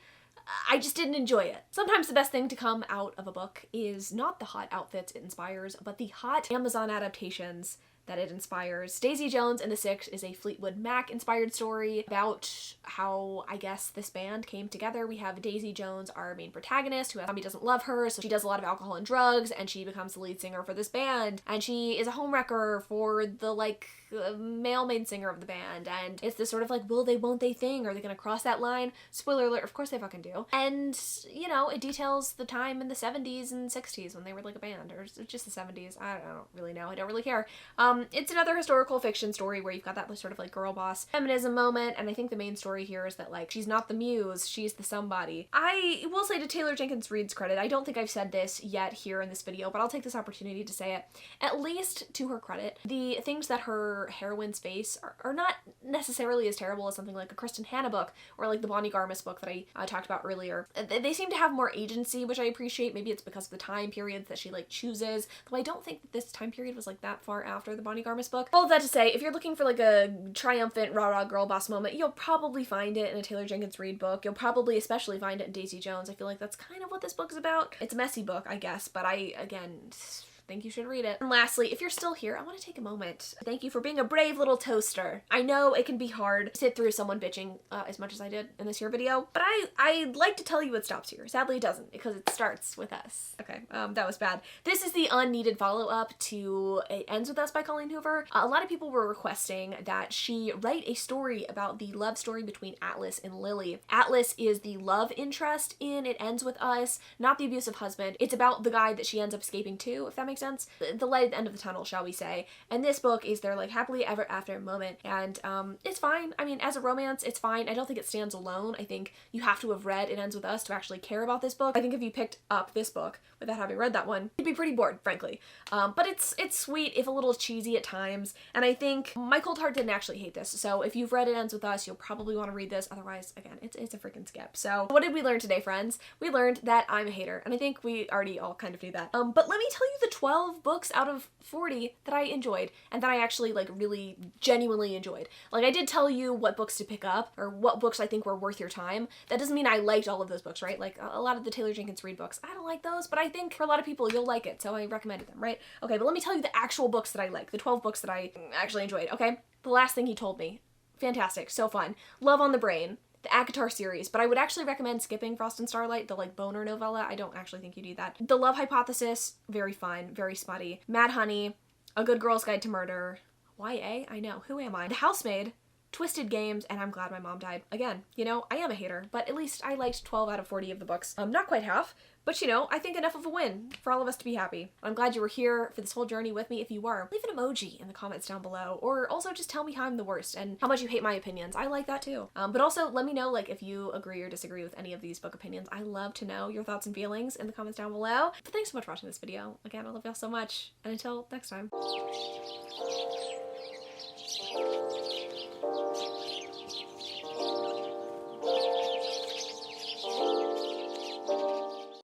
I just didn't enjoy it. Sometimes the best thing to come out of a book is not the hot outfits it inspires, but the hot Amazon adaptations that it inspires. Daisy Jones and the Six is a Fleetwood Mac inspired story about how, I guess, this band came together. We have Daisy Jones, our main protagonist, who Tommy doesn't love her, so she does a lot of alcohol and drugs, and she becomes the lead singer for this band, and she is a homewrecker for the, like, male main singer of the band, and it's this sort of like will they won't they thing. Are they gonna cross that line? Spoiler alert, of course they fucking do. And you know, it details the time in the 70s and 60s when they were like a band, or just the 70s. I don't really know. I don't really care. It's another historical fiction story where you've got that sort of like girl boss feminism moment, and I think the main story here is that like she's not the muse, she's the somebody. I will say to Taylor Jenkins Reid's credit, I don't think I've said this yet here in this video, but I'll take this opportunity to say it. At least to her credit, the things that her heroines face are not necessarily as terrible as something like a Kristen Hanna book or like the Bodyguard book that I talked about earlier. They seem to have more agency, which I appreciate. Maybe it's because of the time period that she like chooses, though I don't think that this time period was like that far after the Bodyguard book. All of that to say, if you're looking for like a triumphant rah-rah girl boss moment, you'll probably find it in a Taylor Jenkins Reid book. You'll probably especially find it in Daisy Jones. I feel like that's kind of what this book is about. It's a messy book, I guess, but I, again, think you should read it. And lastly, if you're still here, I want to take a moment. Thank you for being a brave little toaster. I know it can be hard to sit through someone bitching as much as I did in this here video, but I'd like to tell you it stops here. Sadly, it doesn't, because it starts with us. Okay, that was bad. This is the unneeded follow-up to It Ends With Us by Colleen Hoover. A lot of people were requesting that she write a story about the love story between Atlas and Lily. Atlas is the love interest in It Ends With Us, not the abusive husband. It's about the guy that she ends up escaping to, if that makes sense. The light at the end of the tunnel, shall we say. And this book is their like happily ever after moment, and it's fine. I mean, as a romance, it's fine. I don't think it stands alone. I think you have to have read It Ends With Us to actually care about this book. I think if you picked up this book without having read that one, you'd be pretty bored, frankly. But it's sweet, if a little cheesy at times, and I think my cold heart didn't actually hate this. So if you've read It Ends With Us, you'll probably want to read this. Otherwise, again, it's a freaking skip. So what did we learn today, friends? We learned that I'm a hater, and I think we already all kind of knew that. But let me tell you the 12 books out of 40 that I enjoyed, and that I actually like really genuinely enjoyed. Like, I did tell you what books to pick up, or what books I think were worth your time. That doesn't mean I liked all of those books, right? Like a lot of the Taylor Jenkins Reid books, I don't like those, but I think for a lot of people you'll like it, so I recommended them, right? Okay, but let me tell you the actual books that I like, the 12 books that I actually enjoyed, okay? The Last Thing He Told Me, fantastic, so fun. Love on the Brain, the Aktar series, but I would actually recommend skipping Frost and Starlight, the like boner novella. I don't actually think you need that. The Love Hypothesis, very fun, very smutty. Mad Honey, A Good Girl's Guide to Murder. YA? I know, who am I? The Housemaid, Twisted Games, and I'm Glad My Mom Died. Again, you know, I am a hater, but at least I liked 12 out of 40 of the books. Not quite half, but you know, I think enough of a win for all of us to be happy. I'm glad you were here for this whole journey with me. If you were, leave an emoji in the comments down below, or also just tell me how I'm the worst and how much you hate my opinions. I like that too. But also let me know like if you agree or disagree with any of these book opinions. I love to know your thoughts and feelings in the comments down below. But thanks so much for watching this video. Again, I love y'all so much, and until next time.